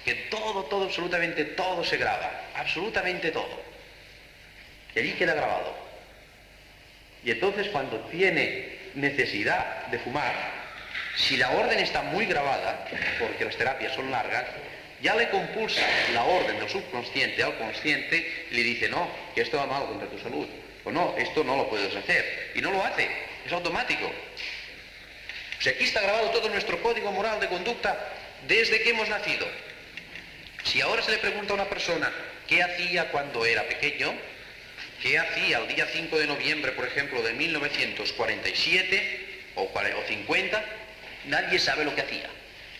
que todo, absolutamente todo se graba. Absolutamente todo. Y allí queda grabado. Y entonces cuando tiene necesidad de fumar, si la orden está muy grabada, porque las terapias son largas, ya le compulsa la orden del subconsciente al consciente y le dice, no, que esto va mal contra tu salud, o no, esto no lo puedes hacer, y no lo hace, es automático. O sea, aquí está grabado todo nuestro código moral de conducta desde que hemos nacido. Si ahora se le pregunta a una persona qué hacía cuando era pequeño, qué hacía el día 5 de noviembre, por ejemplo, de 1947 o 50, nadie sabe lo que hacía.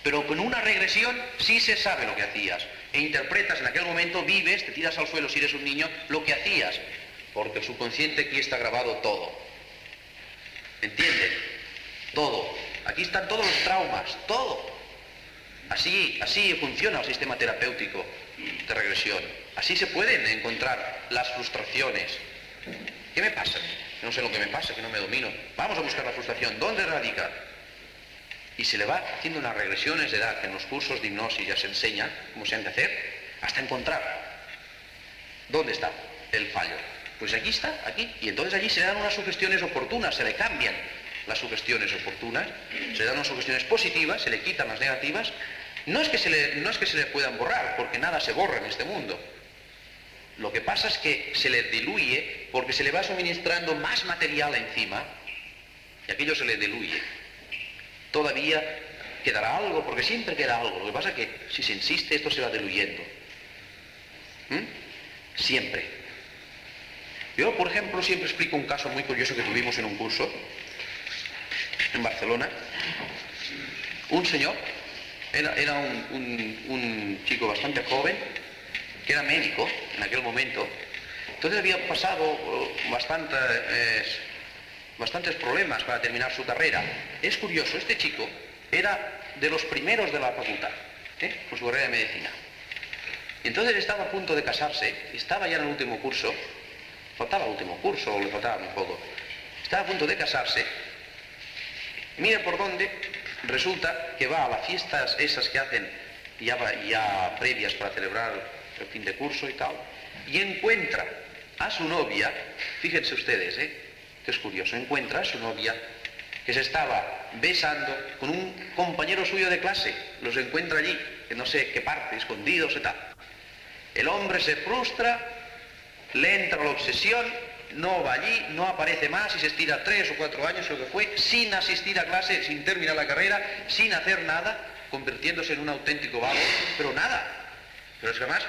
Pero con una regresión sí se sabe lo que hacías. E interpretas en aquel momento, vives, te tiras al suelo si eres un niño, lo que hacías. Porque el subconsciente aquí está grabado todo. ¿Entienden? Todo. Aquí están todos los traumas, todo. Así funciona el sistema terapéutico de regresión. Así se pueden encontrar las frustraciones. ¿Qué me pasa? No sé lo que me pasa, que no me domino. Vamos a buscar la frustración. ¿Dónde radica? Y se le va haciendo unas regresiones de edad, que en los cursos de hipnosis ya se enseña cómo se han de hacer, hasta encontrar dónde está el fallo. Pues aquí está, aquí. Y entonces allí se le dan unas sugestiones oportunas, se le cambian las sugestiones oportunas, se le dan unas sugestiones positivas, se le quitan las negativas. No es que se le puedan borrar, porque nada se borra en este mundo. Lo que pasa es que se le diluye porque se le va suministrando más material encima y aquello se le diluye. Todavía quedará algo, porque siempre queda algo. Lo que pasa es que si se insiste esto se va diluyendo. Siempre. Yo, por ejemplo, siempre explico un caso muy curioso que tuvimos en un curso en Barcelona. Un señor, era un chico bastante joven, que era médico en aquel momento. Entonces había pasado bastantes problemas para terminar su carrera. Es curioso, este chico era de los primeros de la facultad, con su carrera de medicina. Y entonces estaba a punto de casarse, estaba ya en el último curso, faltaba el último curso, o le faltaba muy poco. Estaba a punto de casarse. Mira por dónde resulta que va a las fiestas esas que hacen ya previas para celebrar el fin de curso y tal, y encuentra a su novia, fíjense ustedes, que es curioso, encuentra a su novia que se estaba besando con un compañero suyo de clase, los encuentra allí, en no sé qué parte, escondidos y tal. El hombre se frustra, le entra la obsesión, no va allí, no aparece más y se estira 3 o 4 años, lo que fue, sin asistir a clase, sin terminar la carrera, sin hacer nada, convirtiéndose en un auténtico vago, pero nada. Pero es que además,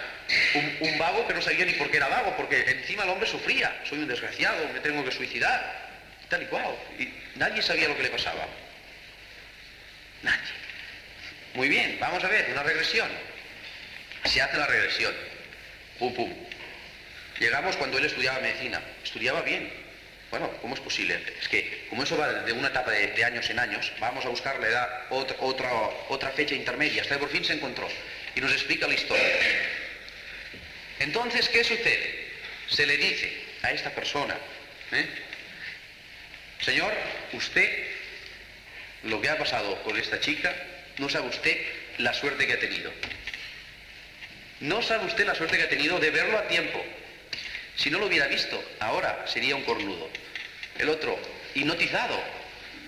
un vago que no sabía ni por qué era vago, porque encima el hombre sufría, soy un desgraciado, me tengo que suicidar, tal y cual. Y nadie sabía lo que le pasaba. Nadie. Muy bien, vamos a ver, una regresión. Se hace la regresión. Pum, pum. Llegamos cuando él estudiaba medicina. Estudiaba bien. Bueno, ¿cómo es posible? Es que, como eso va de una etapa de años en años, vamos a buscar la edad, otra fecha intermedia, hasta que por fin se encontró. Y nos explica la historia. Entonces, ¿qué sucede? Se le dice a esta persona, señor, usted, lo que ha pasado con esta chica, no sabe usted la suerte que ha tenido. No sabe usted la suerte que ha tenido de verlo a tiempo. Si no lo hubiera visto, ahora sería un cornudo. El otro, hipnotizado.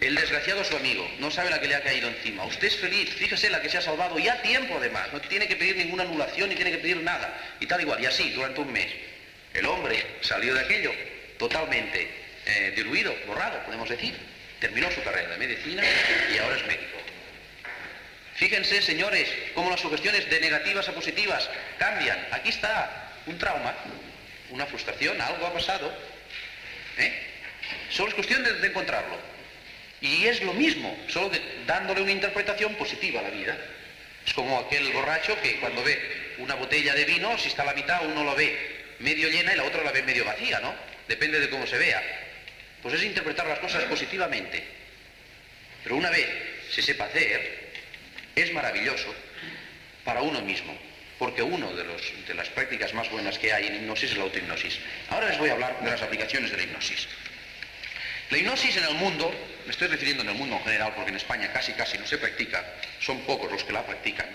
El desgraciado su amigo, no sabe la que le ha caído encima. Usted es feliz, fíjese la que se ha salvado y a tiempo además. No tiene que pedir ninguna anulación ni tiene que pedir nada. Y tal igual, y así durante un mes. El hombre salió de aquello totalmente diluido, borrado, podemos decir. Terminó su carrera de medicina y ahora es médico. Fíjense, señores, cómo las sugestiones de negativas a positivas cambian. Aquí está un trauma, una frustración, algo ha pasado. Solo es cuestión de encontrarlo. Y es lo mismo, solo dándole una interpretación positiva a la vida. Es como aquel borracho que cuando ve una botella de vino, si está a la mitad, uno la ve medio llena y la otra la ve medio vacía, ¿no? Depende de cómo se vea. Pues es interpretar las cosas positivamente. Pero una vez se sepa hacer, es maravilloso para uno mismo. Porque una de las prácticas más buenas que hay en hipnosis es la autohipnosis. Ahora les voy a hablar de las aplicaciones de la hipnosis. La hipnosis en el mundo, me estoy refiriendo en el mundo en general, porque en España casi no se practica, son pocos los que la practican.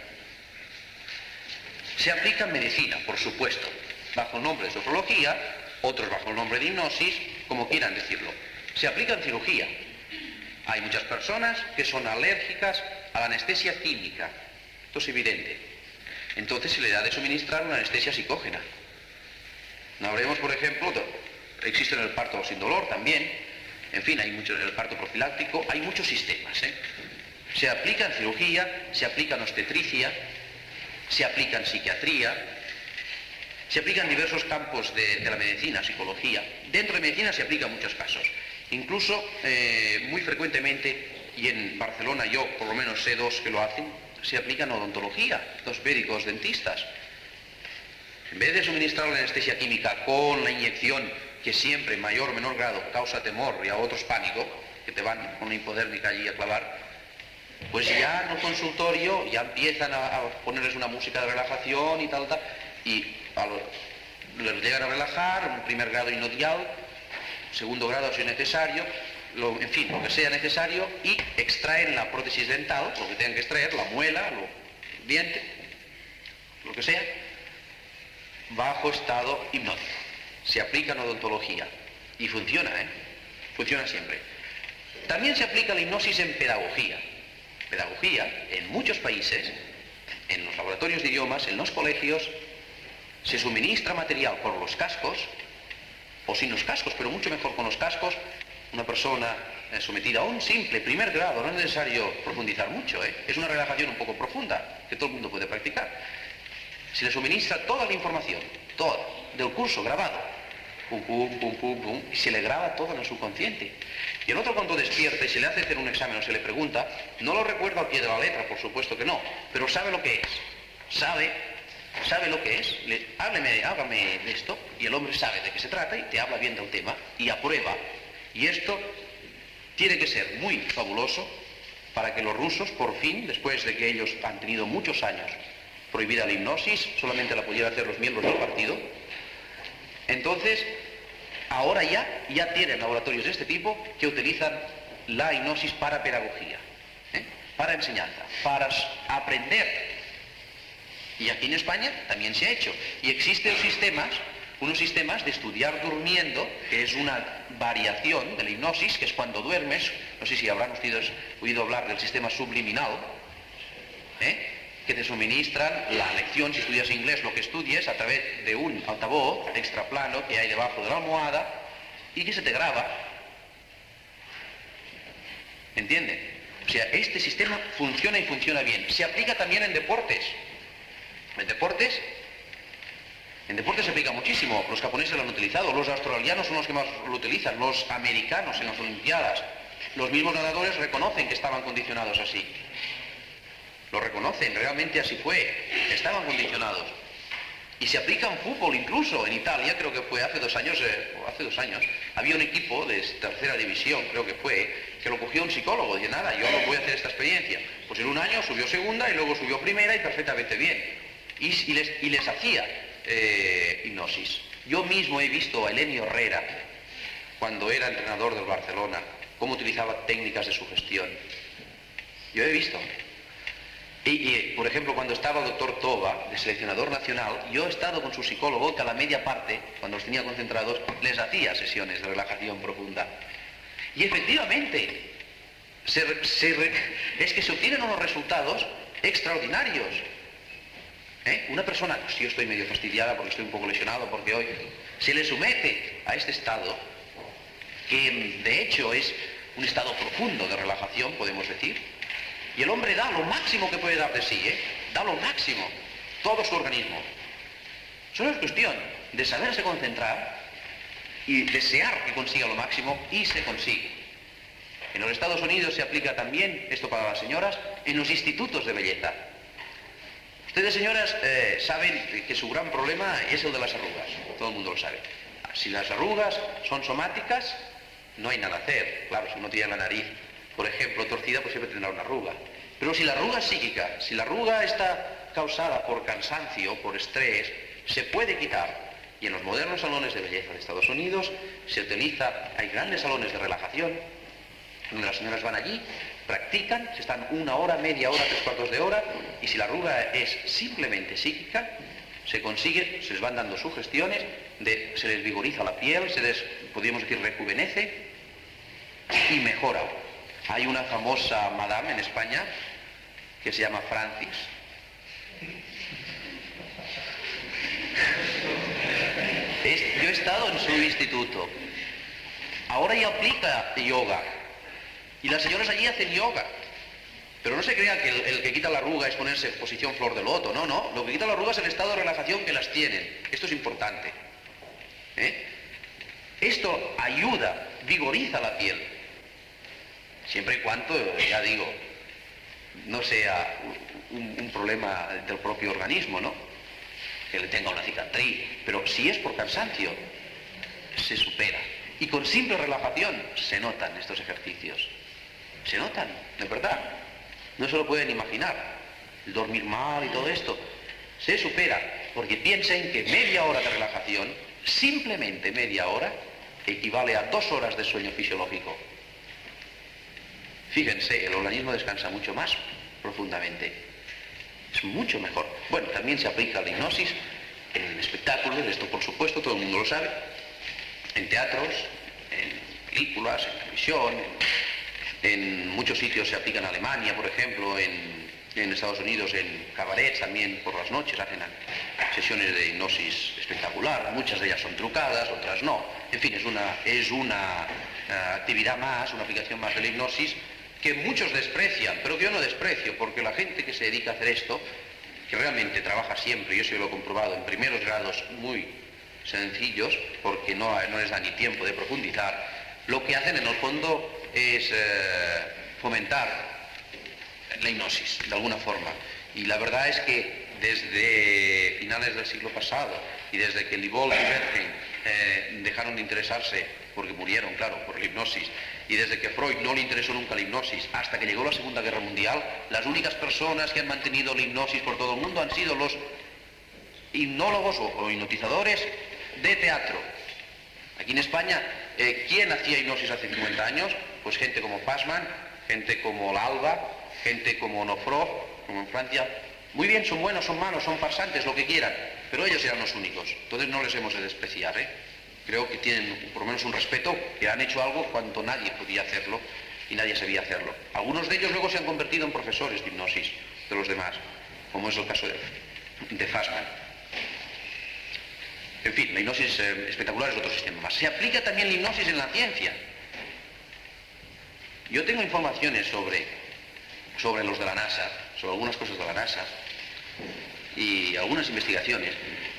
Se aplica en medicina, por supuesto, bajo el nombre de sofrología, otros bajo el nombre de hipnosis, como quieran decirlo. Se aplica en cirugía. Hay muchas personas que son alérgicas a la anestesia química, esto es evidente. Entonces se le da de suministrar una anestesia psicógena. No hablemos, por ejemplo, existe en el parto sin dolor también. En fin, hay mucho, el parto profiláctico, hay muchos sistemas, ¿eh? Se aplica en cirugía, se aplica en obstetricia, se aplica en psiquiatría, se aplica en diversos campos de la medicina, psicología. Dentro de medicina se aplica en muchos casos. Incluso, muy frecuentemente, y en Barcelona yo por lo menos sé 2 que lo hacen, se aplica en odontología, 2 médicos dentistas. En vez de suministrar la anestesia química con la inyección que siempre en mayor o menor grado causa temor y a otros pánico, que te van con una hipodérmica allí a clavar, pues ya en el consultorio ya empiezan a ponerles una música de relajación y tal, y les llegan a relajar, un primer grado inodial, segundo grado si es necesario, en fin, lo que sea necesario, y extraen la prótesis dental, lo que tengan que extraer, la muela, el diente, lo que sea, bajo estado hipnótico. Se aplica en odontología y funciona, ¿eh? Funciona siempre. También se aplica la hipnosis en pedagogía. Pedagogía, en muchos países, en los laboratorios de idiomas, en los colegios, se suministra material por los cascos, o sin los cascos, pero mucho mejor con los cascos, una persona sometida a un simple primer grado, no es necesario profundizar mucho, ¿eh? Es una relajación un poco profunda, que todo el mundo puede practicar. Se le suministra toda la información, toda, del curso grabado, pum, pum, pum, pum, pum, y se le graba todo en el subconsciente. Y el otro cuando despierta y se le hace hacer un examen o se le pregunta, no lo recuerda al pie de la letra, por supuesto que no, pero sabe lo que es, sabe lo que es, hágame de esto, y el hombre sabe de qué se trata y te habla bien del tema y aprueba. Y esto tiene que ser muy fabuloso para que los rusos, por fin, después de que ellos han tenido muchos años prohibida la hipnosis, solamente la pudieran hacer los miembros del partido, entonces ahora ya tienen laboratorios de este tipo que utilizan la hipnosis para pedagogía, para enseñanza, para aprender. Y aquí en España también se ha hecho. Y existen unos sistemas de estudiar durmiendo, que es una variación de la hipnosis, que es cuando duermes, no sé si habrán ustedes oído hablar del sistema subliminal, que te suministran la lección, si estudias inglés, lo que estudies, a través de un altavoz extraplano que hay debajo de la almohada y que se te graba. ¿Entienden? O sea, este sistema funciona y funciona bien. Se aplica también en deportes. En deportes se aplica muchísimo. Los japoneses lo han utilizado, los australianos son los que más lo utilizan, los americanos en las Olimpiadas. Los mismos nadadores reconocen que estaban condicionados así. Lo reconocen, realmente así fue, estaban condicionados. Y se aplica en fútbol incluso, en Italia, creo que fue hace 2 años, había un equipo de tercera división, creo que fue, que lo cogió un psicólogo, dice, nada, yo no voy a hacer esta experiencia. Pues en un año subió segunda y luego subió primera y perfectamente bien. Y les hacía hipnosis. Yo mismo he visto a Elenio Herrera, cuando era entrenador del Barcelona, cómo utilizaba técnicas de sugestión. Yo he visto. Y, por ejemplo, cuando estaba el doctor Toba, de seleccionador nacional, yo he estado con su psicólogo que a la media parte, cuando los tenía concentrados, les hacía sesiones de relajación profunda. Y efectivamente, es que se obtienen unos resultados extraordinarios. Una persona, si yo estoy medio fastidiada porque estoy un poco lesionado, porque hoy se le somete a este estado, que de hecho es un estado profundo de relajación, podemos decir, y el hombre da lo máximo que puede dar de sí, da lo máximo, todo su organismo. Solo es cuestión de saberse concentrar y desear que consiga lo máximo, y se consigue. En los Estados Unidos se aplica también, esto para las señoras, en los institutos de belleza. Ustedes, señoras, saben que su gran problema es el de las arrugas, todo el mundo lo sabe. Si las arrugas son somáticas, no hay nada a hacer. Claro, si uno tiene la nariz, por ejemplo, torcida, pues siempre tendrá una arruga. Pero si la arruga es psíquica, si la arruga está causada por cansancio, por estrés, se puede quitar. Y en los modernos salones de belleza de Estados Unidos se utiliza, hay grandes salones de relajación, donde las señoras van allí, practican, se están 1 hora, media hora, 3/4 de hora, y si la arruga es simplemente psíquica, se consigue, se les van dando sugestiones, se les vigoriza la piel, podríamos decir, rejuvenece y mejora. Hay una famosa madame en España que se llama Francis. Yo he estado en su instituto Ahora ya aplica yoga. Y las señoras allí hacen yoga. Pero no se crean que el que quita la arruga es ponerse en posición flor de loto. No, no. Lo que quita la arruga es el estado de relajación que las tienen. Esto es importante. Esto ayuda, vigoriza la piel. Siempre y cuando, ya digo, no sea un problema del propio organismo, ¿no? Que le tenga una cicatriz. Pero si es por cansancio, se supera. Y con simple relajación se notan estos ejercicios. Se notan, de verdad. No se lo pueden imaginar. El dormir mal y todo esto se supera. Porque piensen que media hora de relajación, simplemente media hora, equivale a 2 horas de sueño fisiológico. Fíjense, el organismo descansa mucho más profundamente. Es mucho mejor. Bueno, también se aplica la hipnosis en espectáculos, esto por supuesto, todo el mundo lo sabe, en teatros, en películas, en televisión, en muchos sitios se aplica en Alemania, por ejemplo, en Estados Unidos, en cabarets también por las noches hacen sesiones de hipnosis espectacular, muchas de ellas son trucadas, otras no. En fin, es una actividad más, una aplicación más de la hipnosis que muchos desprecian, pero que yo no desprecio, porque la gente que se dedica a hacer esto, que realmente trabaja siempre, yo sí lo he comprobado, en primeros grados muy sencillos, porque no les da ni tiempo de profundizar, lo que hacen en el fondo es fomentar la hipnosis, de alguna forma. Y la verdad es que desde finales del siglo pasado y desde que Liebowitz y Wertheim dejaron de interesarse, porque murieron, claro, por la hipnosis, y desde que Freud no le interesó nunca la hipnosis, hasta que llegó la Segunda Guerra Mundial, las únicas personas que han mantenido la hipnosis por todo el mundo han sido los hipnólogos o hipnotizadores de teatro. Aquí en España, ¿quién hacía hipnosis hace 50 años? Pues gente como Fassmann, gente como la Alba, gente como Onofre, como en Francia. Muy bien, son buenos, son malos, son farsantes, lo que quieran, pero ellos eran los únicos. Entonces no les hemos de despreciar, Creo que tienen por lo menos un respeto, que han hecho algo cuando nadie podía hacerlo y nadie sabía hacerlo. Algunos de ellos luego se han convertido en profesores de hipnosis de los demás, como es el caso de Fassmann. En fin, la hipnosis espectacular es otro sistema más. Se aplica también la hipnosis en la ciencia. Yo tengo informaciones sobre los de la NASA, sobre algunas cosas de la NASA, y algunas investigaciones,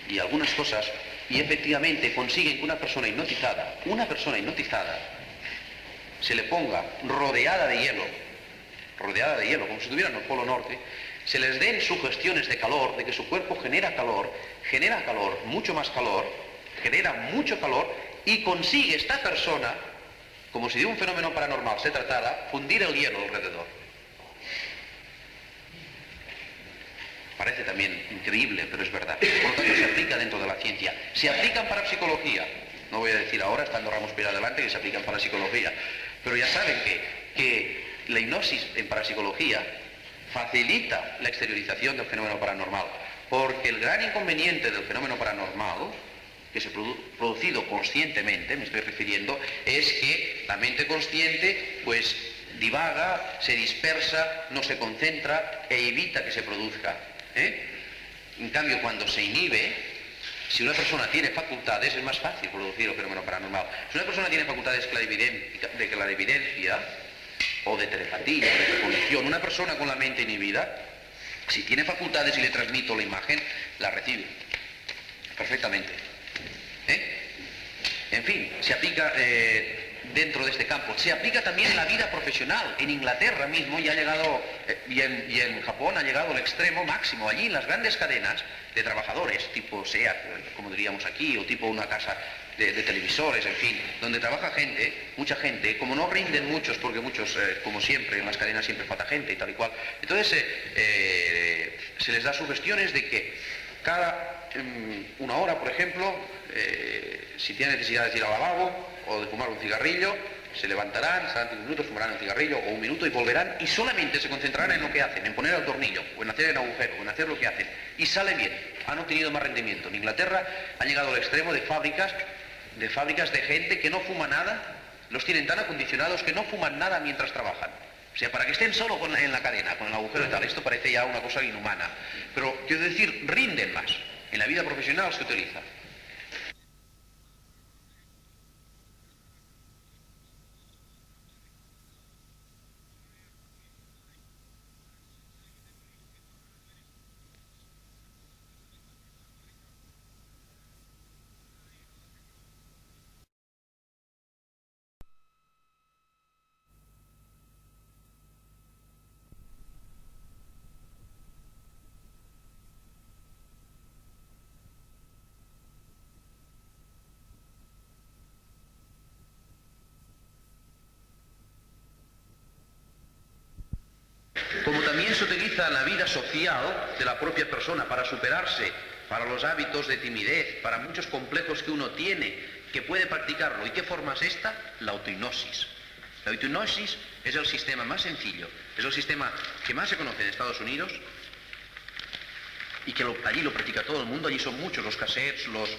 y algunas cosas, y efectivamente consiguen que una persona hipnotizada, se le ponga rodeada de hielo, como si estuviera en el Polo Norte, se les den sugestiones de calor, de que su cuerpo genera calor, mucho más calor, genera mucho calor, y consigue esta persona, como si de un fenómeno paranormal se tratara, fundir el hielo alrededor. Parece también increíble, pero es verdad. Por lo tanto, se aplica dentro de la ciencia. Se aplican para psicología. No voy a decir ahora, estando Ramos Peira adelante, que se aplican para psicología. Pero ya saben que la hipnosis en parapsicología facilita la exteriorización del fenómeno paranormal. Porque el gran inconveniente del fenómeno paranormal, que se ha producido conscientemente, me estoy refiriendo, es que la mente consciente, pues, divaga, se dispersa, no se concentra e evita que se produzca. En cambio, cuando se inhibe, si una persona tiene facultades, es más fácil producir el fenómeno paranormal. Si una persona tiene facultades de clarividencia o de telepatía, de precognición, una persona con la mente inhibida, si tiene facultades y le transmito la imagen, la recibe perfectamente. En fin, se aplica dentro de este campo. Se aplica también en la vida profesional. En Inglaterra mismo ya ha llegado, y en Japón ha llegado al extremo máximo. Allí en las grandes cadenas de trabajadores, tipo SEAT, como diríamos aquí, o tipo una casa de televisores, en fin, donde trabaja gente, mucha gente, como no rinden muchos, porque muchos, como siempre, en las cadenas siempre falta gente y tal y cual, entonces se les da sugestiones de que cada una hora, por ejemplo, si tienen necesidad de ir al lavabo o de fumar un cigarrillo, se levantarán, estarán 5 minutos, fumarán un cigarrillo o 1 minuto y volverán, y solamente se concentrarán en lo que hacen, en poner el tornillo, o en hacer el agujero, o en hacer lo que hacen, y sale bien. Han obtenido más rendimiento. En Inglaterra han llegado al extremo de fábricas de gente que no fuma nada, los tienen tan acondicionados que no fuman nada mientras trabajan. O sea, para que estén solo en la cadena, con el agujero y tal, esto parece ya una cosa inhumana. Pero, quiero decir, rinden más. En la vida profesional se utiliza. utiliza en la vida social de la propia persona para superarse, para los hábitos de timidez, para muchos complejos que uno tiene, que puede practicarlo. ¿Y qué forma es esta? La autohipnosis. La autohipnosis es el sistema más sencillo, es el sistema que más se conoce en Estados Unidos y que allí lo practica todo el mundo. Allí son muchos los cassettes, los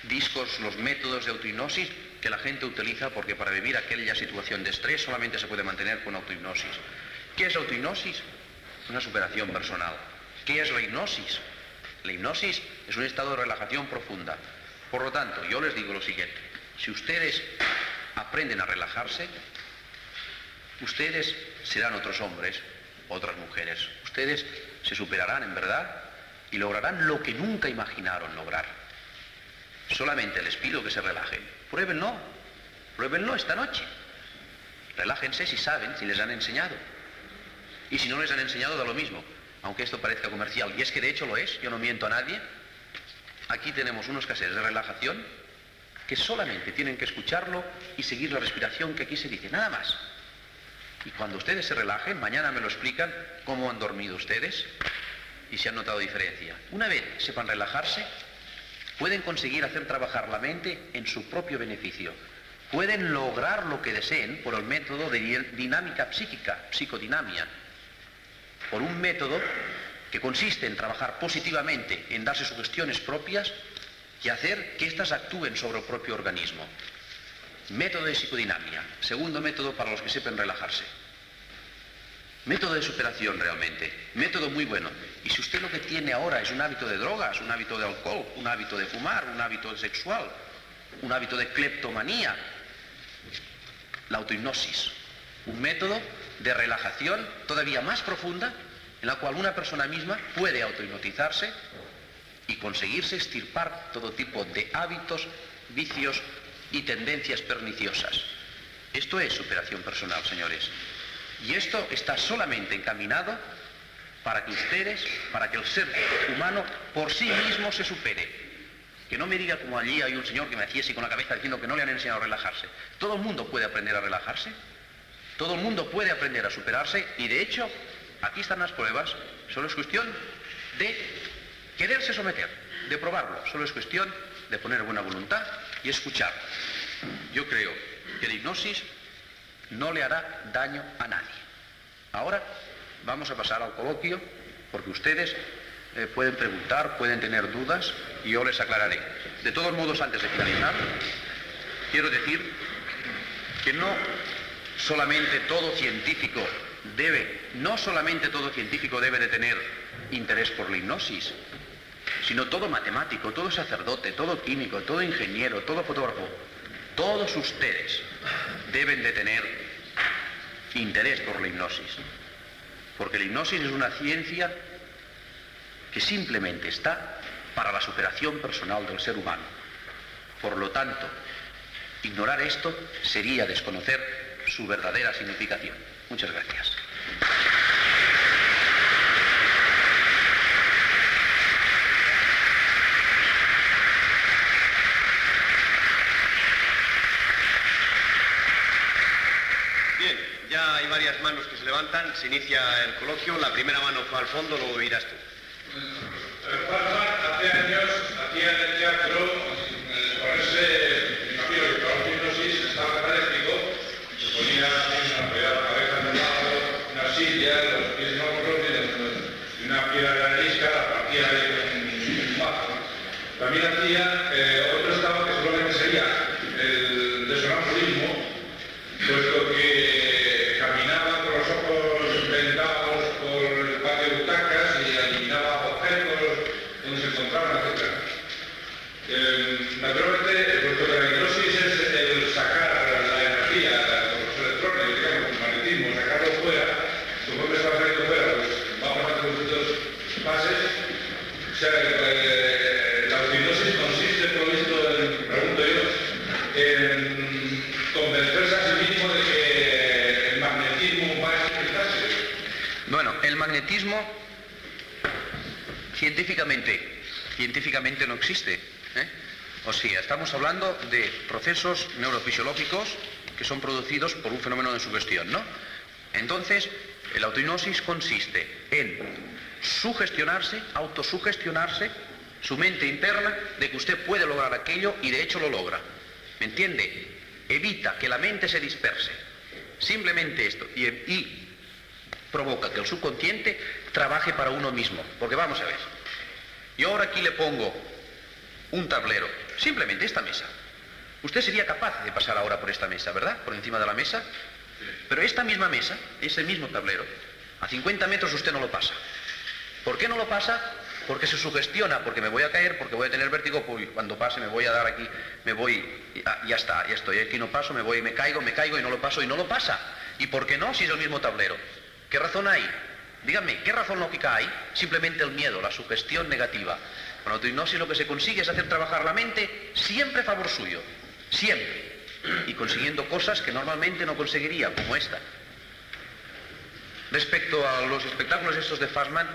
discos, los métodos de autohipnosis que la gente utiliza, porque para vivir aquella situación de estrés solamente se puede mantener con autohipnosis. ¿Qué es autohipnosis? Una superación personal. ¿Qué es la hipnosis? La hipnosis es un estado de relajación profunda. Por lo tanto, yo les digo lo siguiente: si ustedes aprenden a relajarse, ustedes serán otros hombres, otras mujeres. Ustedes se superarán en verdad y lograrán lo que nunca imaginaron lograr. Solamente les pido que se relajen. Pruébenlo esta noche. Relájense si saben, si les han enseñado. Y si no les han enseñado, da lo mismo, aunque esto parezca comercial. Y es que de hecho lo es, yo no miento a nadie. Aquí tenemos unos cassettes de relajación que solamente tienen que escucharlo y seguir la respiración que aquí se dice, nada más. Y cuando ustedes se relajen, mañana me lo explican cómo han dormido ustedes y si han notado diferencia. Una vez sepan relajarse, pueden conseguir hacer trabajar la mente en su propio beneficio. Pueden lograr lo que deseen por el método de dinámica psíquica, psicodinamia, por un método que consiste en trabajar positivamente, en darse sugestiones propias y hacer que éstas actúen sobre el propio organismo. Método de psicodinamia, segundo método para los que sepan relajarse. Método de superación realmente, método muy bueno. Y si usted lo que tiene ahora es un hábito de drogas, un hábito de alcohol, un hábito de fumar, un hábito sexual, un hábito de cleptomanía, la autohipnosis, un método de relajación todavía más profunda en la cual una persona misma puede autohipnotizarse y conseguirse extirpar todo tipo de hábitos, vicios y tendencias perniciosas. Esto es superación personal, señores. Y esto está solamente encaminado para que ustedes, para que el ser humano por sí mismo se supere. Que no me diga como allí hay un señor que me hacía así con la cabeza diciendo que no le han enseñado a relajarse. Todo el mundo puede aprender a relajarse, todo el mundo puede aprender a superarse y de hecho, aquí están las pruebas, solo es cuestión de quererse someter, de probarlo, solo es cuestión de poner buena voluntad y escuchar. Yo creo que la hipnosis no le hará daño a nadie. Ahora vamos a pasar al coloquio, porque ustedes pueden preguntar, pueden tener dudas y yo les aclararé. De todos modos, antes de finalizar, quiero decir que no solamente todo científico debe de tener interés por la hipnosis, sino todo matemático, todo sacerdote, todo químico, todo ingeniero, todo fotógrafo, todos ustedes deben de tener interés por la hipnosis, porque la hipnosis es una ciencia que simplemente está para la superación personal del ser humano. Por lo tanto, ignorar esto sería desconocer su verdadera significación. Muchas gracias. Bien, ya hay varias manos que se levantan, se inicia el coloquio, la primera mano fue al fondo, luego irás tú. Hace años hacía en el teatro ponerse, me imagino que para un hipnosis estaba paralítico, se ponía la cabeza en un lado, una silla, los pies en hombros y una piedra de la arenisca, la partía de un mazo. También hacía otro estado que solamente sería el de sonambulismo, puesto que caminaba con los ojos vendados por el patio de butacas y eliminaba objetos donde se encontraban, etc. Naturalmente, puesto que la hipnosis es el sacar la energía, los electrones, digamos, el magnetismo, sacarlo fuera, supongo que está saliendo fuera, pues va pasando por distintas fases. O sea, la hipnosis consiste, por lo visto, pregunto yo, en convencerse a sí mismo de que el magnetismo va a explicarse. Bueno, el magnetismo científicamente no existe. O sea, estamos hablando de procesos neurofisiológicos que son producidos por un fenómeno de sugestión, ¿no? Entonces, la autohipnosis consiste en sugestionarse, autosugestionarse, su mente interna, de que usted puede lograr aquello y de hecho lo logra. ¿Me entiende? Evita que la mente se disperse. Simplemente esto. Y provoca que el subconsciente trabaje para uno mismo. Porque vamos a ver. Yo ahora aquí le pongo un tablero. Simplemente esta mesa. Usted sería capaz de pasar ahora por esta mesa, ¿verdad? Por encima de la mesa. Pero esta misma mesa, ese mismo tablero, a 50 metros usted no lo pasa. ¿Por qué no lo pasa? Porque se sugestiona, porque me voy a caer, porque voy a tener vértigo, pues cuando pase me voy a dar aquí, me voy, ya está, ya estoy, aquí no paso, me voy, me caigo y no lo paso y no lo pasa. ¿Y por qué no? Si es el mismo tablero. ¿Qué razón hay? Díganme, ¿qué razón lógica hay? Simplemente el miedo, la sugestión negativa. Con autohipnosis lo que se consigue es hacer trabajar la mente siempre a favor suyo. Siempre, y consiguiendo cosas que normalmente no conseguiría, como esta. Respecto a los espectáculos estos de Fassmann,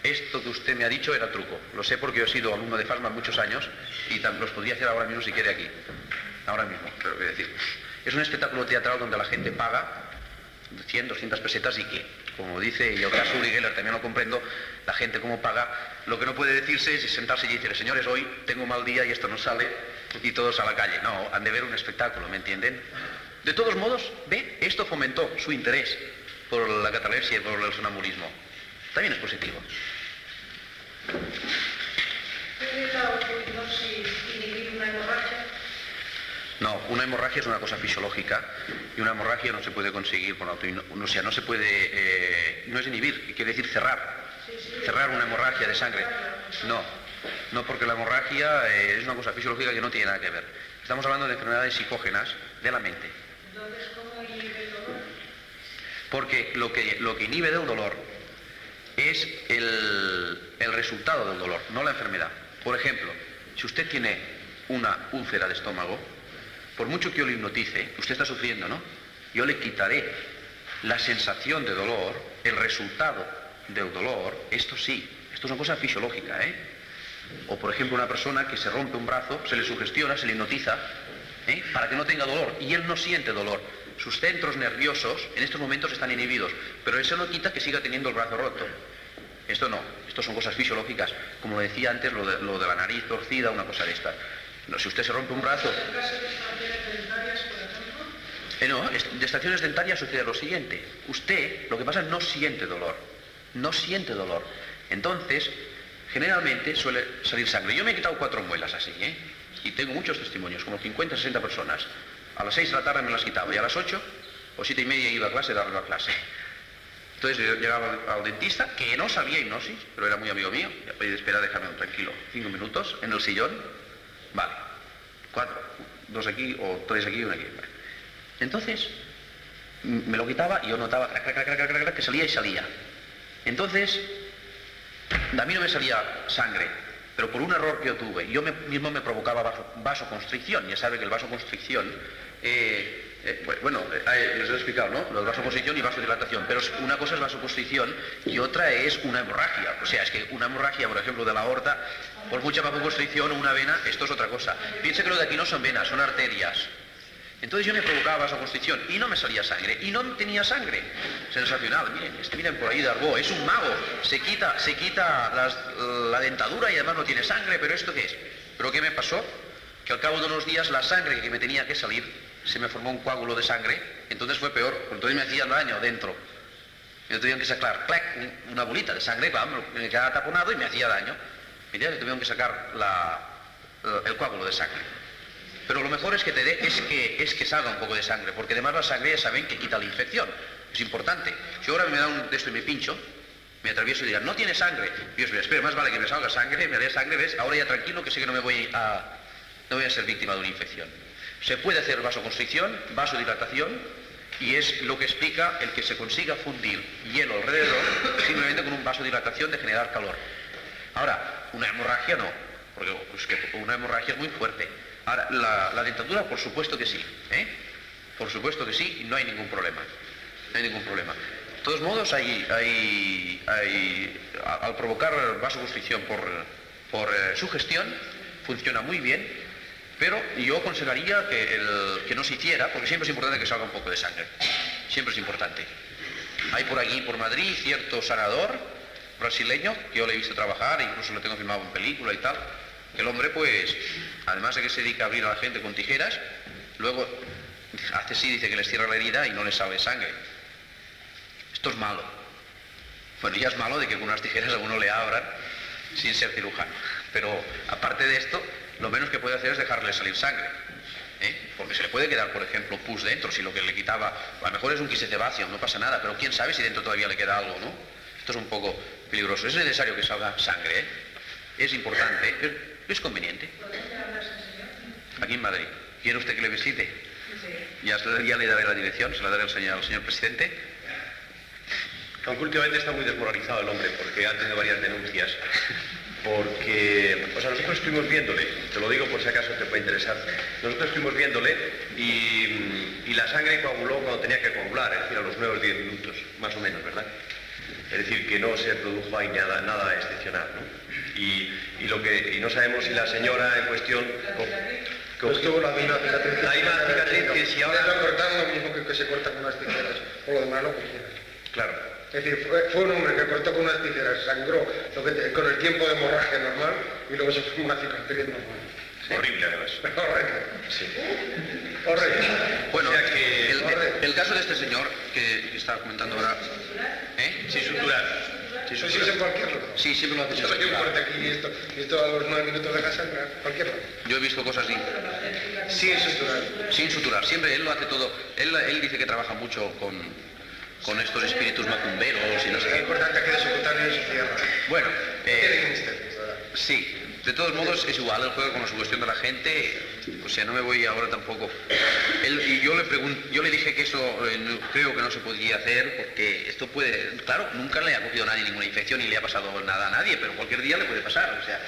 esto que usted me ha dicho era truco. Lo sé porque yo he sido alumno de Fassmann muchos años y los podría hacer ahora mismo si quiere aquí. Ahora mismo, pero quiero decir. Es un espectáculo teatral donde la gente paga 100, 200 pesetas y que, como dice, y el caso Uri Geller también lo comprendo, la gente como paga, lo que no puede decirse es sentarse y decir, señores, hoy tengo un mal día y esto no sale, y todos a la calle. No, han de ver un espectáculo, ¿me entienden? De todos modos, ve, esto fomentó su interés por la catalepsia y por el sonambulismo. También es positivo. ¿Puede la autohipnosis inhibir una hemorragia? No, una hemorragia es una cosa fisiológica y una hemorragia no se puede conseguir por autohipnosis, o sea, no se puede, no es inhibir, quiere decir cerrar. Cerrar una hemorragia de sangre. No, porque la hemorragia es una cosa fisiológica que no tiene nada que ver. Estamos hablando de enfermedades psicógenas de la mente. Entonces, ¿cómo inhibe el dolor? Porque lo que inhibe del dolor es el resultado del dolor, no la enfermedad. Por ejemplo, si usted tiene una úlcera de estómago, por mucho que yo le hipnotice, usted está sufriendo, ¿no? Yo le quitaré la sensación de dolor, el resultado del dolor, esto sí, esto es una cosa fisiológica, ¿eh? O por ejemplo una persona que se rompe un brazo, se le sugestiona, se le hipnotiza, para que no tenga dolor, y él no siente dolor. Sus centros nerviosos en estos momentos están inhibidos, pero eso no quita que siga teniendo el brazo roto. Esto no, esto son cosas fisiológicas, como decía antes, lo de la nariz torcida, una cosa de esta. No, si usted se rompe un brazo... ¿En caso de estaciones dentarias, por ejemplo? No, de estaciones dentarias sucede lo siguiente. Usted, lo que pasa es no siente dolor. No siente dolor. Entonces, generalmente suele salir sangre. Yo me he quitado 4 muelas así, y tengo muchos testimonios, como 50, 60 personas. A las 6 de la tarde me las quitaba y a las 8 o 7:30 iba a clase, darle la clase. Entonces yo llegaba al dentista, que no sabía hipnosis, pero era muy amigo mío. Ya podía esperar, déjame tranquilo, 5 minutos en el sillón. Vale, 4, 2 aquí o 3 aquí y 1 aquí. Vale. Entonces me lo quitaba y yo notaba que salía y salía. Entonces a mí no me salía sangre, pero por un error que yo tuve, yo mismo me provocaba vasoconstricción. Ya sabe que el vasoconstricción, les he explicado, ¿no? Lo de vasoconstricción y vasodilatación, pero una cosa es vasoconstricción y otra es una hemorragia. O sea, es que una hemorragia, por ejemplo, de la aorta, por mucha vasoconstricción o una vena, esto es otra cosa. Piense que lo de aquí no son venas, son arterias. Entonces yo me provocaba vasoconstricción y no me salía sangre, y no tenía sangre. Sensacional, miren por ahí de Arbó, es un mago, se quita la dentadura y además no tiene sangre, pero ¿esto qué es? ¿Pero qué me pasó? Que al cabo de unos días la sangre que me tenía que salir, se me formó un coágulo de sangre, entonces fue peor, porque entonces me hacía daño dentro. Me tuvieron que sacar, una bolita de sangre, me quedaba taponado y me hacía daño. Me tuvieron que sacar el coágulo de sangre. Pero lo mejor es que es que salga un poco de sangre, porque además la sangre ya saben que quita la infección. Es importante. Si ahora me da un de esto y me pincho, me atravieso y digan, no tiene sangre. Dios mío, espera, más vale que me salga sangre, me dé sangre, ¿ves? Ahora ya tranquilo, que sé que no voy a ser víctima de una infección. Se puede hacer vasoconstricción, vasodilatación, y es lo que explica el que se consiga fundir hielo alrededor simplemente con un vasodilatación de generar calor. Ahora, una hemorragia no, porque una hemorragia es muy fuerte. Ahora, la dentadura, por supuesto que sí, por supuesto que sí, y no hay ningún problema. No hay ningún problema. De todos modos, al provocar vasoconstricción por sugestión, funciona muy bien, pero yo aconsejaría que no se hiciera, porque siempre es importante que salga un poco de sangre. Siempre es importante. Hay por aquí, por Madrid, cierto sanador brasileño, que yo le he visto trabajar, incluso lo tengo filmado en película y tal, que el hombre pues, además de que se dedica a abrir a la gente con tijeras, luego hace así, dice que les cierra la herida y no les sale sangre. Esto es malo. Bueno, ya es malo de que con unas tijeras a uno le abran sin ser cirujano. Pero aparte de esto, lo menos que puede hacer es dejarle salir sangre. Porque se le puede quedar, por ejemplo, pus dentro, si lo que le quitaba, a lo mejor es un quissetabáceo, no pasa nada, pero quién sabe si dentro todavía le queda algo, ¿no? Esto es un poco peligroso. Es necesario que salga sangre, es importante, es conveniente. Aquí en Madrid. ¿Quiere usted que le visite? Ya le daré la dirección, se la daré al señor presidente. Aunque últimamente está muy desmoralizado el hombre, porque ha tenido varias denuncias. Porque, o sea, nosotros estuvimos viéndole, te lo digo por si acaso te puede interesar, nosotros estuvimos viéndole y la sangre coaguló cuando tenía que coagular, es decir, a los 9 o 10 minutos, más o menos, ¿verdad? Es decir, que no se produjo ahí nada excepcional, ¿no? Y no sabemos si la señora en cuestión... Pues tuvo la misma cicatriz. La misma cicatriz que si ahora... Lo cortaron lo mismo que se corta con unas tijeras, o lo demás lo que quieras. Claro. Es decir, fue un hombre que cortó con unas tijeras, sangró con el tiempo de hemorragia normal y luego se fue una cicatriz normal. Sí. Horrible, además. Horrible. Sí. Horrible. Bueno, o sea que... el caso de este señor que estaba comentando ahora... Sin suturar. Eso sí es en cualquier lado. Sí, siempre lo hace sin Yo un suturar. corte aquí y esto a los 9 minutos deja sangrar, cualquier lado. Yo he visto cosas así. Sin suturar. Sin suturar, siempre él lo hace todo. Él dice que trabaja mucho con estos espíritus macumberos y no sé Es qué. importante que de subcutáneo se cierra. Bueno, Tiene misterio, ¿verdad? sí. De todos modos es igual, él juega con la sugestión de la gente, o sea, no me voy ahora tampoco. Y yo le dije que eso creo que no se podría hacer, porque esto puede, claro, nunca le ha cogido a nadie ninguna infección ni le ha pasado nada a nadie, pero cualquier día le puede pasar, o sea.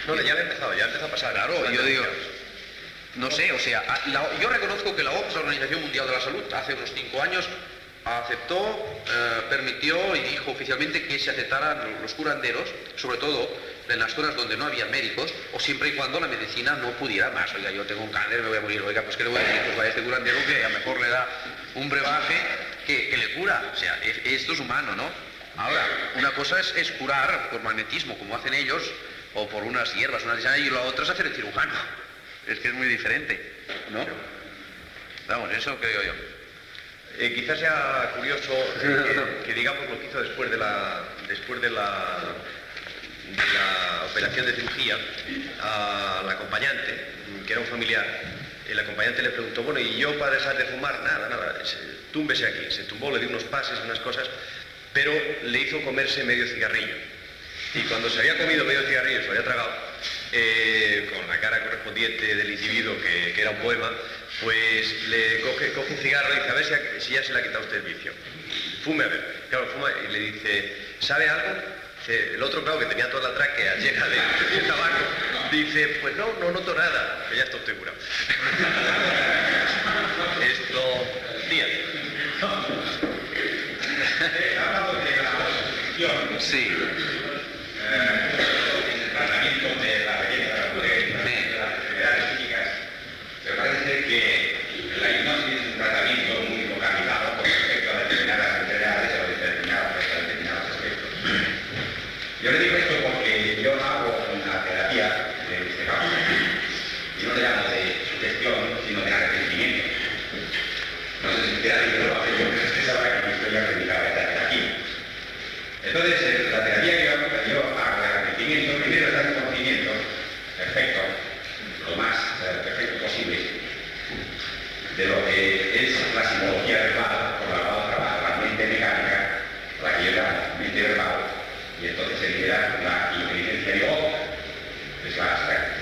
No, ya le ha empezado a pasar. Claro, yo digo, no sé, o sea, yo reconozco que la OMS, la Organización Mundial de la Salud, hace unos 5 años aceptó, permitió y dijo oficialmente que se aceptaran los curanderos, sobre todo en las zonas donde no había médicos, o siempre y cuando la medicina no pudiera más. Oiga, yo tengo un cáncer, me voy a morir, oiga, pues ¿qué le voy a decir? Pues vaya este curandero que a lo mejor le da un brebaje que le cura. O sea, esto es humano, ¿no? Ahora, una cosa es curar por magnetismo, como hacen ellos, o por unas hierbas, y la otra es hacer el cirujano. Es que es muy diferente, ¿no? Vamos, eso creo yo. Quizás sea curioso que digamos lo que hizo después de la operación de cirugía a la acompañante, que era un familiar. El acompañante le preguntó, bueno, ¿y yo para dejar de fumar? Nada, túmbese aquí. Se tumbó, le dio unos pases, unas cosas, pero le hizo comerse medio cigarrillo. Y cuando se había comido medio cigarrillo, se lo había tragado, con la cara correspondiente del individuo, que era un poema, pues le coge un cigarro y dice, a ver si ya se le ha quitado usted el vicio. Fume a ver. Claro, fuma y le dice, ¿sabe algo? El otro, claro, que tenía toda la tráquea llena de tabaco, dice, pues no noto nada, que ya está usted curado. Esto, Díaz. Hablando de la producción, Sí. el tratamiento de la belleza, de las enfermedades físicas, me parece que la hipnosis es un tratamiento muy localizado con respecto a determinadas enfermedades o determinados aspectos. Yo le digo esto porque yo hago una terapia de este caso, y no le llamo de sugestión, sino de arrepentimiento. No sé si usted ha dicho lo hace yo, pero usted sabrá que no estoy acreditado aquí. Entonces, la terapia que yo hago de arrepentimiento, primero es dar un conocimiento perfecto, lo más perfecto posible, de lo que es la simbología verbal por la cual trabaja la mente mecánica, la que lleva la mente verbal, y entonces se libera la inteligencia biológica, es la abstracta.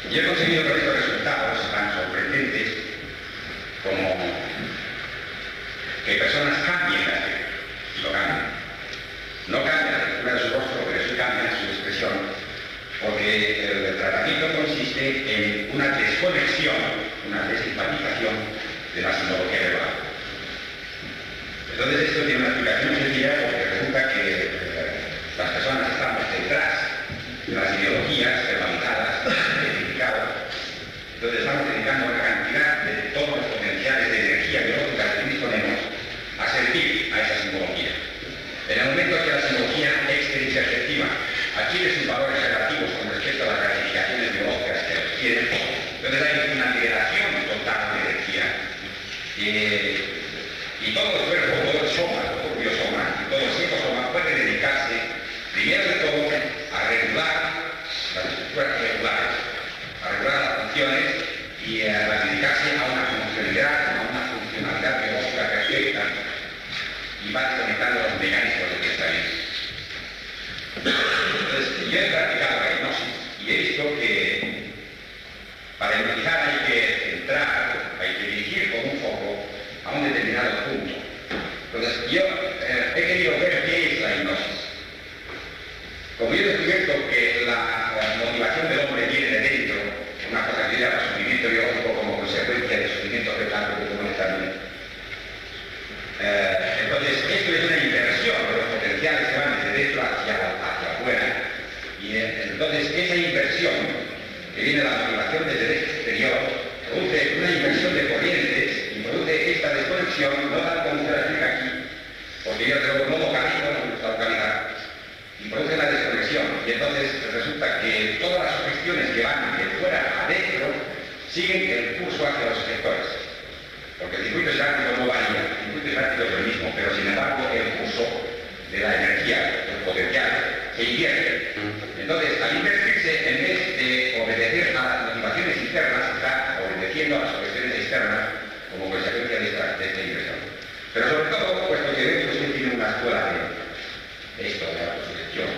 Y he conseguido con estos resultados tan sorprendentes como que personas cambien la fe, lo cambian. No cambia la textura de su rostro, pero sí cambia su expresión, porque el tratamiento consiste en una desconexión, una desimpatización de la simbología verbal. Entonces esto tiene una explicación sencilla porque resulta que las personas estamos detrás de las ideologías verbalizadas, identificadas. Entonces estamos dedicando una cantidad de todos los potenciales de energía biológica que disponemos a servir a esa simbología. En el momento que y todo el cuerpo, todo el soma, todo el biosoma y todo el psicosoma puede dedicarse, primero de todo, a regular las estructuras regulares, a regular las funciones y a dedicarse a una funcionalidad biológica perfecta y va desconectando los mecanismos del pensamiento. Entonces, yo he practicado la hipnosis y he visto que para hipnotizar hay que centrar, hay que dirigir con un foco a un determinado punto. Entonces, yo he querido ver qué es la hipnosis. Como yo he descubierto que la motivación del hombre viene de dentro, una cosa que se llama sufrimiento biológico como consecuencia del sufrimiento fetal que tenemos también. Entonces, esto es una inversión de los potenciales que van desde dentro hacia afuera. Y entonces, esa inversión que viene de la motivación desde el exterior produce una inversión de corrientes y produce esta desconexión, no tal como se la explica aquí, porque yo no localizo, no me gusta localizar, y produce la desconexión. Y entonces resulta que todas las sugestiones que van de fuera adentro siguen el curso hacia los receptores. Porque el circuito estático no varía, el circuito estático es el mismo, pero sin embargo el curso de la energía, el potencial, se invierte. Entonces, al invertirse, en vez de obedecer a las motivaciones internas, está obedeciendo a las sugestiones externas como consecuencia de esta inversión. Pero sobre todo, puesto que veo que usted tiene una escuela de esto, de autosugestión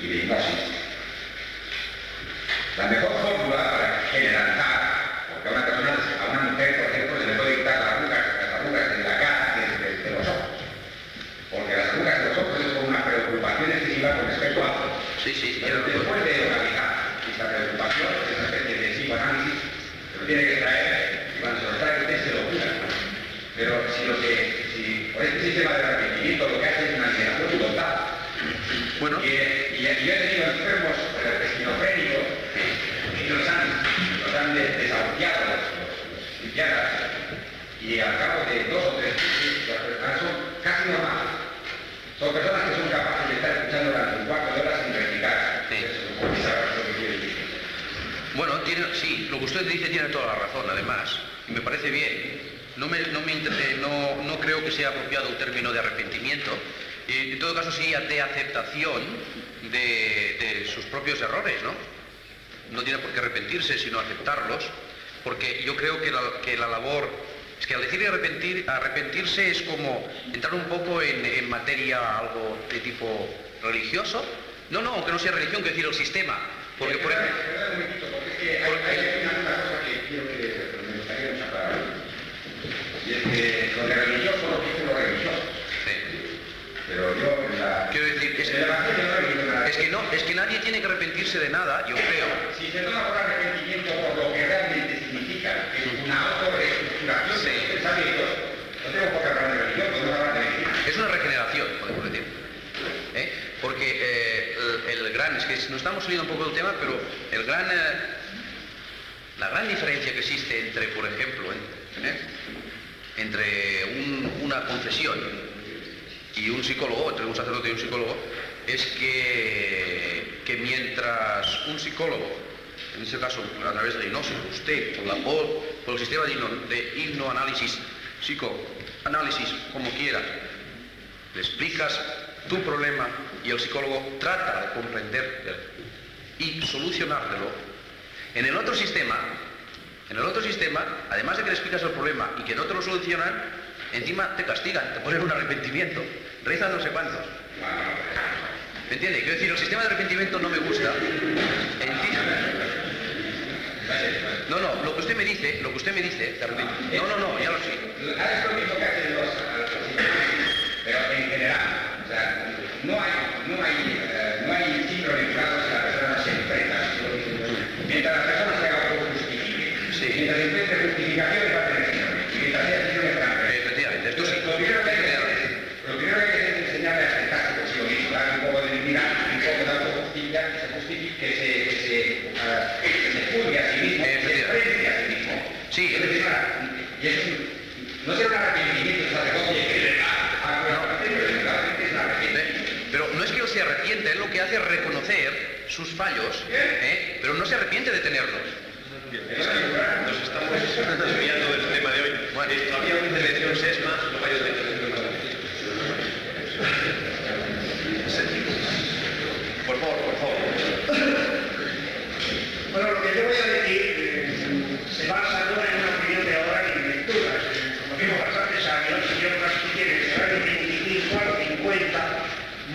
y de hipnosis, la mejor fórmula para generalizar, porque a una persona, a una mujer, por ejemplo, se le puede quitar las arrugas de la cara de los ojos. Porque las arrugas de los ojos es como una preocupación excesiva con respecto a algo. Sí. Pero después de localizar esta preocupación, esa especie de psicoanálisis, se lo tiene que traer, y cuando se lo trae usted se lo cura. Pero si por este sistema de arrepentimiento lo que hace es una liberación total. Bueno. Y yo he tenido enfermos esquizofrénicos que los han desahuciado los psiquiatras, y al cabo de 2 o 3 meses las personas son casi normales. Son personas que son capaces de estar escuchando durante un cuarto de hora sin practicar. Sí. ¿Sabes lo que quiero decir? Bueno, sí, lo que usted dice tiene toda la razón, además, y me parece bien. No creo que sea apropiado un término de arrepentimiento, y en todo caso sí de aceptación de sus propios errores, ¿no? No tiene por qué arrepentirse, sino aceptarlos, porque yo creo que la labor, es que al decir arrepentirse es como entrar un poco en materia algo de tipo religioso. No, aunque no sea religión, quiero decir el sistema, porque por ejemplo... Perdón un momentito, porque es que hay una cosa que quiero que me gustaría mucho aclarar. Y es que lo de religioso lo dice lo religioso. Sí. Pero yo Quiero decir, es que nadie tiene que arrepentirse de nada, yo creo. Si se toma por arrepentimiento por lo que realmente significa, que es una autorreestructuración de los pensamientos, no tengo por qué hablar de religión, podemos hablar de medicina. Es una regeneración, podemos decir. Porque el gran, es que nos estamos saliendo un poco del tema, pero la gran diferencia que existe entre, por ejemplo, entre una confesión y un psicólogo, entre un sacerdote y un psicólogo, es que mientras un psicólogo, en este caso a través de la hipnosis, usted por el sistema de hipnoanálisis, psicoanálisis, como quiera, le explicas tu problema y el psicólogo trata de comprenderte y solucionártelo. En el otro sistema, además de que le explicas el problema y que no te lo solucionan, encima te castigan, te ponen un arrepentimiento, rezan no sé cuántos. ¿Me entiende? Quiero decir, el sistema de arrepentimiento no me gusta. No, lo que usted me dice, de arrepentimiento. No, ya lo sé. Es lo mismo que hacen los pero en general, o sea, no hay sincronizados si la persona se enfrenta. Mientras la persona se haga justifique, mientras encuentre justificaciones va a tener síndrome. Y mientras haya síndrome está. Efectivamente, esto sí. Lo primero que hay que hacer es enseñarle a acercarse consigo mismo, darle un poco de dignidad, un poco de autojusticia, que se justifique, que se juzgue a sí mismo, que se frente a sí mismo. Sí, y eso no será un arrepentimiento de sacerdote que pero no es que él se arrepiente, él lo que hace es reconocer sus fallos, pero no se arrepiente de tenerlos. Es que nos estamos desviando del tema de hoy. Bueno. Había un años, yo casi quiero que será de 25 a los 50,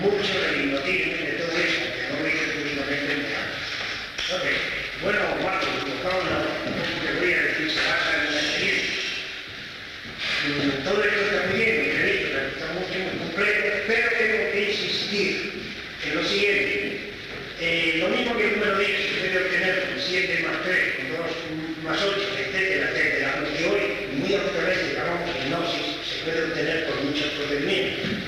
mucho del hipnotismo y de todo eso, que no lo hice públicamente en verano. Entonces, bueno, Marco, cada uno que voy a decir se basa en la experiencia. Todo esto está muy bien, mi querido, está muy completo, pero tengo que insistir en lo siguiente. Lo mismo que el número 10 se puede obtener con 7 más 3, con 2 más 8, etcétera, etcétera, lo que hoy muy habitualmente llamamos hipnosis, se puede obtener por muchos procedimientos.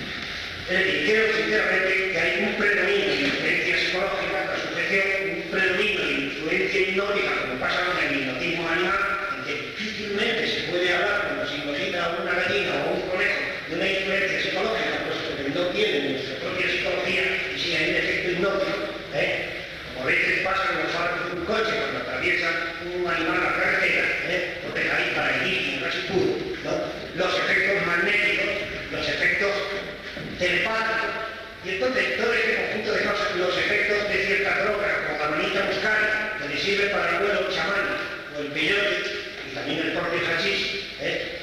Es decir, creo sinceramente que hay un predominio de influencia psicológica, la sujeción, un predominio de influencia hipnótica, como pasa con el hipnotismo animal, en que difícilmente se puede hablar cuando se hipnotiza a una gallina o a un conejo de una influencia psicológica, puesto que no tienen nuestra propia psicología y si hay un efecto hipnótico. Como a veces pasa con los faros de un coche cuando atraviesa un animal a la carretera, porque hay paralelismo casi puro, ¿no? Los efectos magnéticos, los efectos telepáticos, y entonces todo este conjunto de cosas, los efectos de ciertas drogas, como la manita muscaria, que le sirve para el vuelo chamán, o el peyote, y también el propio hachís.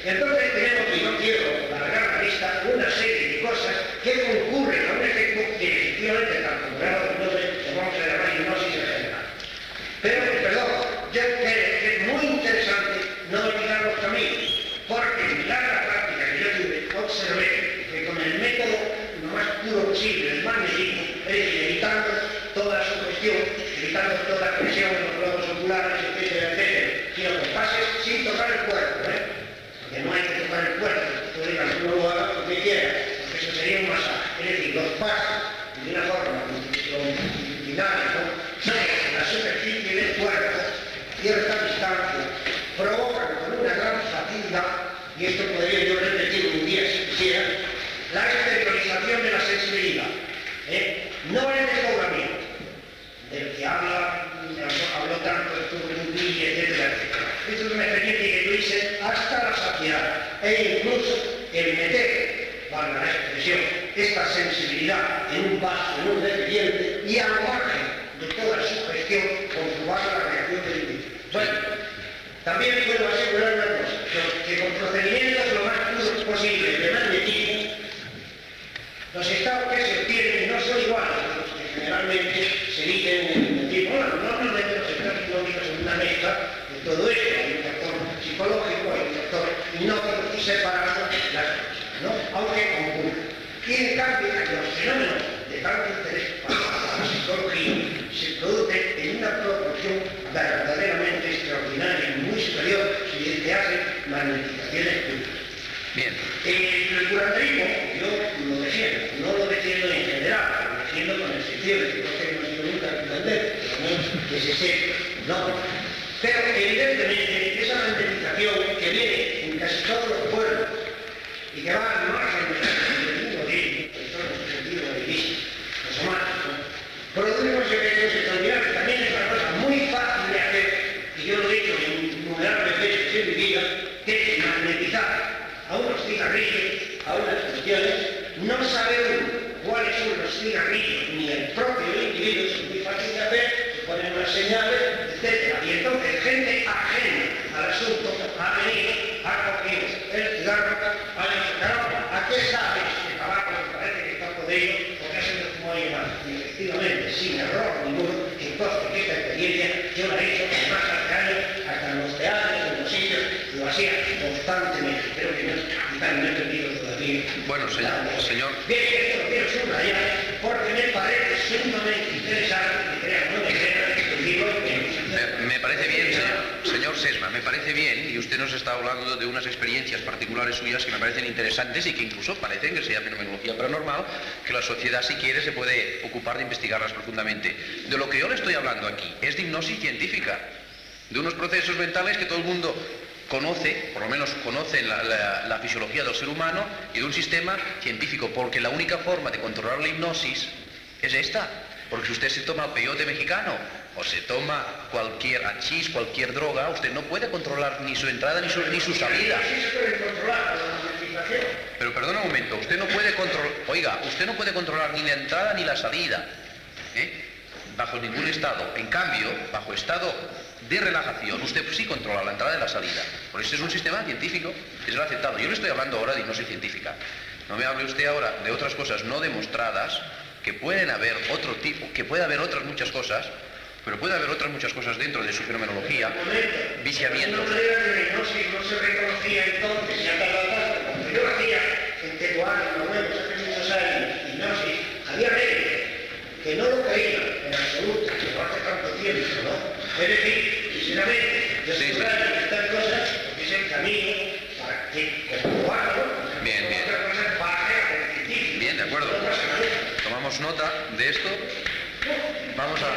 Entonces tenemos, y no quiero alargar la lista, una serie de cosas que concurren a un efecto que efectivamente, tal como grado de hipnosis, lo vamos a llamar hipnosis en general. Pero, perdón, yo creo que es muy interesante no olvidar los caminos, porque en la larga práctica que yo tuve, observé que con el método lo más puro posible, el magnetismo, es decir, evitando toda sugestión, evitando toda presión en los globos oculares, etcétera, etcétera, sino con pases sin tocar el cuerpo, porque no hay que tocar el cuerpo, tú digas, uno lo haga lo que quiera, porque eso sería un masaje. Es decir, los pases, de una forma longitudinal, sobre la superficie del cuerpo, a cierta distancia, provocan con una gran fatiga, y esto podría yo repetir un día si quisiera, la exteriorización de la sensibilidad, no el desdoblamiento, del que habló tanto de Turing, etcétera, etcétera. Esto es una experiencia que yo hice hasta la saciedad, e incluso el meter, valga la expresión, esta sensibilidad en un vaso, en un recipiente, y al margen de toda sugestión, comprobar la reacción del individuo. Bueno, también puedo asegurar una cosa, que con procedimientos lo más puros posible de magnetismo, los estados que se obtienen no son iguales a los que generalmente se dicen en el hipnotismo. Bueno, normalmente los estados hipnóticos son una mezcla de todo esto, hay un factor psicológico, hay un factor hipnótico y separando las cosas, ¿no? Aunque concurren. Y en cambio, los fenómenos de tanto interés para la psicología se producen en una proporción verdaderamente extraordinaria y muy superior si se hacen magnetizaciones públicas. Bien. El curanderismo, yo lo defiendo, no lo defiendo en general, lo defiendo con el sentido de que no tengo sido nunca curandero, pero no que se sepa, ¿no? Pero evidentemente esa magnetización que viene en casi todos los pueblos y que va al margen del mundo en todo su sentido de vista, los somáticos, produce unos efectos extraordinarios. También es una cosa muy fácil de hacer, y yo lo he hecho innumerables veces en mi vida, que es magnetizar a unos cigarrillos, a unas cuestiones, no sabe uno cuáles son los cigarrillos, ni el propio individuo, es muy fácil de hacer, se ponen unas señales, etc. Y entonces gente ajena al asunto ha venido, ha cogido el cigarro, ha dicho, caramba, ¿a qué sabe este tabaco que parece que está podrido? Porque ha sido como hay más. Y efectivamente, sin error ninguno, entonces esta experiencia yo la he hecho más hace años, hasta en los teatros, en los sitios, lo hacía constantemente. Creo que no he entendido todavía. Bueno, señor. Bien, esto lo quiero subrayar porque me parece sumamente interesante que crean, no me crean, que digo que me parece bien, señor Sesma, me parece bien, y usted nos está hablando de unas experiencias particulares suyas que me parecen interesantes y que incluso parecen que sea fenomenología paranormal, que la sociedad, si quiere, se puede ocupar de investigarlas profundamente. De lo que yo le estoy hablando aquí es de hipnosis científica, de unos procesos mentales que todo el mundo conoce, por lo menos conoce la fisiología del ser humano, y de un sistema científico, porque la única forma de controlar la hipnosis es esta. Porque si usted se toma el peyote mexicano o se toma cualquier hachís, cualquier droga, usted no puede controlar ni su entrada ni su salida. Sí se puede controlar la magnetización. Pero perdona un momento, usted no puede controlar ni la entrada ni la salida, bajo ningún estado. En cambio, bajo estado de relajación, usted sí controla la entrada y la salida. Por eso es un sistema científico. es el aceptado. Yo le estoy hablando ahora de hipnosis científica. No me hable usted ahora de otras cosas no demostradas, que pueden haber otro tipo, que puede haber otras muchas cosas, pero puede haber otras muchas cosas dentro de su fenomenología, viciamientos. No creas que la hipnosis no se reconocía entonces, ya tardaba tanto, cuando yo hacía en Tetuán, lo vemos hace muchos años, hipnosis, había médicos que no lo creían en absoluto, pero hace tanto tiempo, ¿no? Es decir, sinceramente, yo sé que estas cosas es el camino para que, como hago, Bien, bien. otra cosa baje a el científico. Bien, de acuerdo. No pasa nada. Tomamos nota de esto. Vamos a...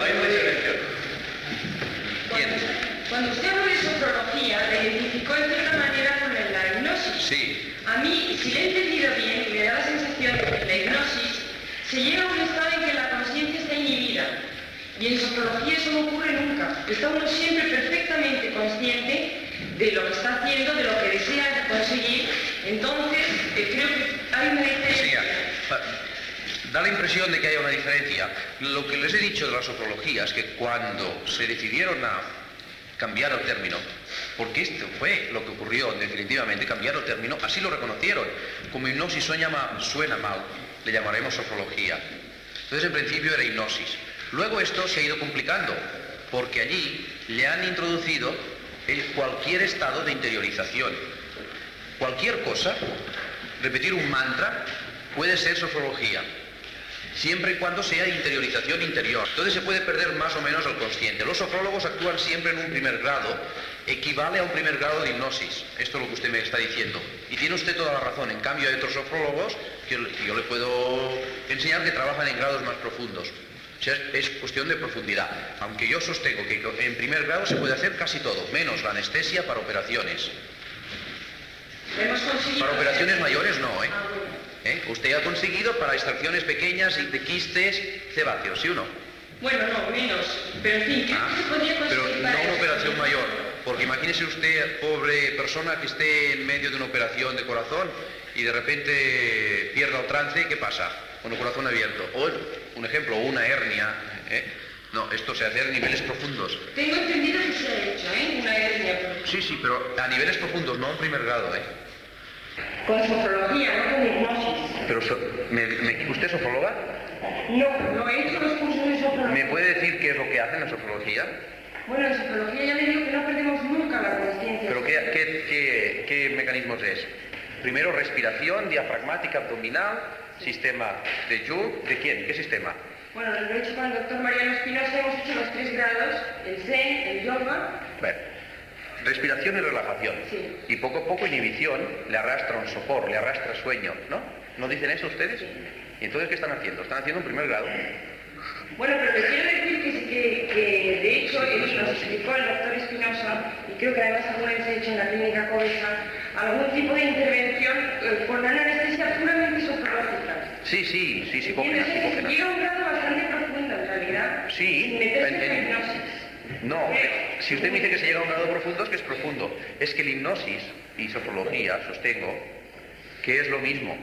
Hay una diferencia. Bien. Cuando usted habla de sofrología, le identificó en cierta manera con la hipnosis. Sí. A mí, si le he entendido bien, me da la sensación de que en la hipnosis se llega a un estado en que la conciencia está inhibida. Y en sofrología eso no ocurre nunca. Está uno siempre perfectamente consciente de lo que está haciendo, de lo que desea conseguir. Entonces, creo que hay una diferencia. Da la impresión de que haya una diferencia. Lo que les he dicho de la sofrología es que cuando se decidieron a cambiar el término, porque esto fue lo que ocurrió definitivamente, cambiar el término, así lo reconocieron. Como hipnosis suena mal, le llamaremos sofrología. Entonces, en principio era hipnosis. Luego esto se ha ido complicando, porque allí le han introducido cualquier estado de interiorización. Cualquier cosa, repetir un mantra, puede ser sofrología, siempre y cuando sea interiorización interior. Entonces se puede perder más o menos el consciente. Los sofrólogos actúan siempre en un primer grado, equivale a un primer grado de hipnosis. Esto es lo que usted me está diciendo. Y tiene usted toda la razón. En cambio hay otros sofrólogos que yo le puedo enseñar que trabajan en grados más profundos. O sea, es cuestión de profundidad. Aunque yo sostengo que en primer grado se puede hacer casi todo, menos la anestesia para operaciones. Para operaciones mayores no, ¿eh? Usted ha conseguido para extracciones pequeñas y de quistes sebáceos, ¿sí o no? Bueno, no, menos. Pero en fin, ¿qué se podría conseguir Pero no para una eso? operación mayor. Porque imagínese usted, pobre persona, que esté en medio de una operación de corazón y de repente pierda el trance, ¿qué pasa? Con el corazón abierto. O, un ejemplo, una hernia, ¿eh? No, esto se hace a niveles profundos. Tengo entendido que se ha hecho, Una hernia. Sí, pero a niveles profundos, no en primer grado, Con sofrología, no con hipnosis. Pero, ¿usted es sofróloga? No he hecho los cursos de sofrología. ¿Me puede decir qué es lo que hacen en sofrología? Bueno, en sofrología ya le digo que no perdemos nunca la conciencia. ¿Pero qué mecanismos es? Primero, respiración diafragmática abdominal, sistema de Joule. ¿De quién? ¿Qué sistema? Bueno, lo he hecho con el doctor Mariano Espinosa, hemos hecho los 3 grados, el Zen, el yoga. Bueno, respiración y relajación. Sí. Y poco a poco inhibición le arrastra un sopor, le arrastra sueño, ¿no? ¿No dicen eso ustedes? Sí. ¿Y entonces qué están haciendo? Están haciendo un primer grado. Bueno, pero le quiero decir que de hecho él nos explicó el doctor Espinosa, y creo que además alguna vez he hecho en la clínica Covesa, algún tipo de intervención con una anestesia puramente sofrológica. Sí, psicógena. Llega a un grado bastante profundo en realidad, Sí, sin meterse en hipnosis. No, si usted me dice que se llega a un grado profundo, es que es profundo. Es que la hipnosis y sofrología, sostengo, que es lo mismo.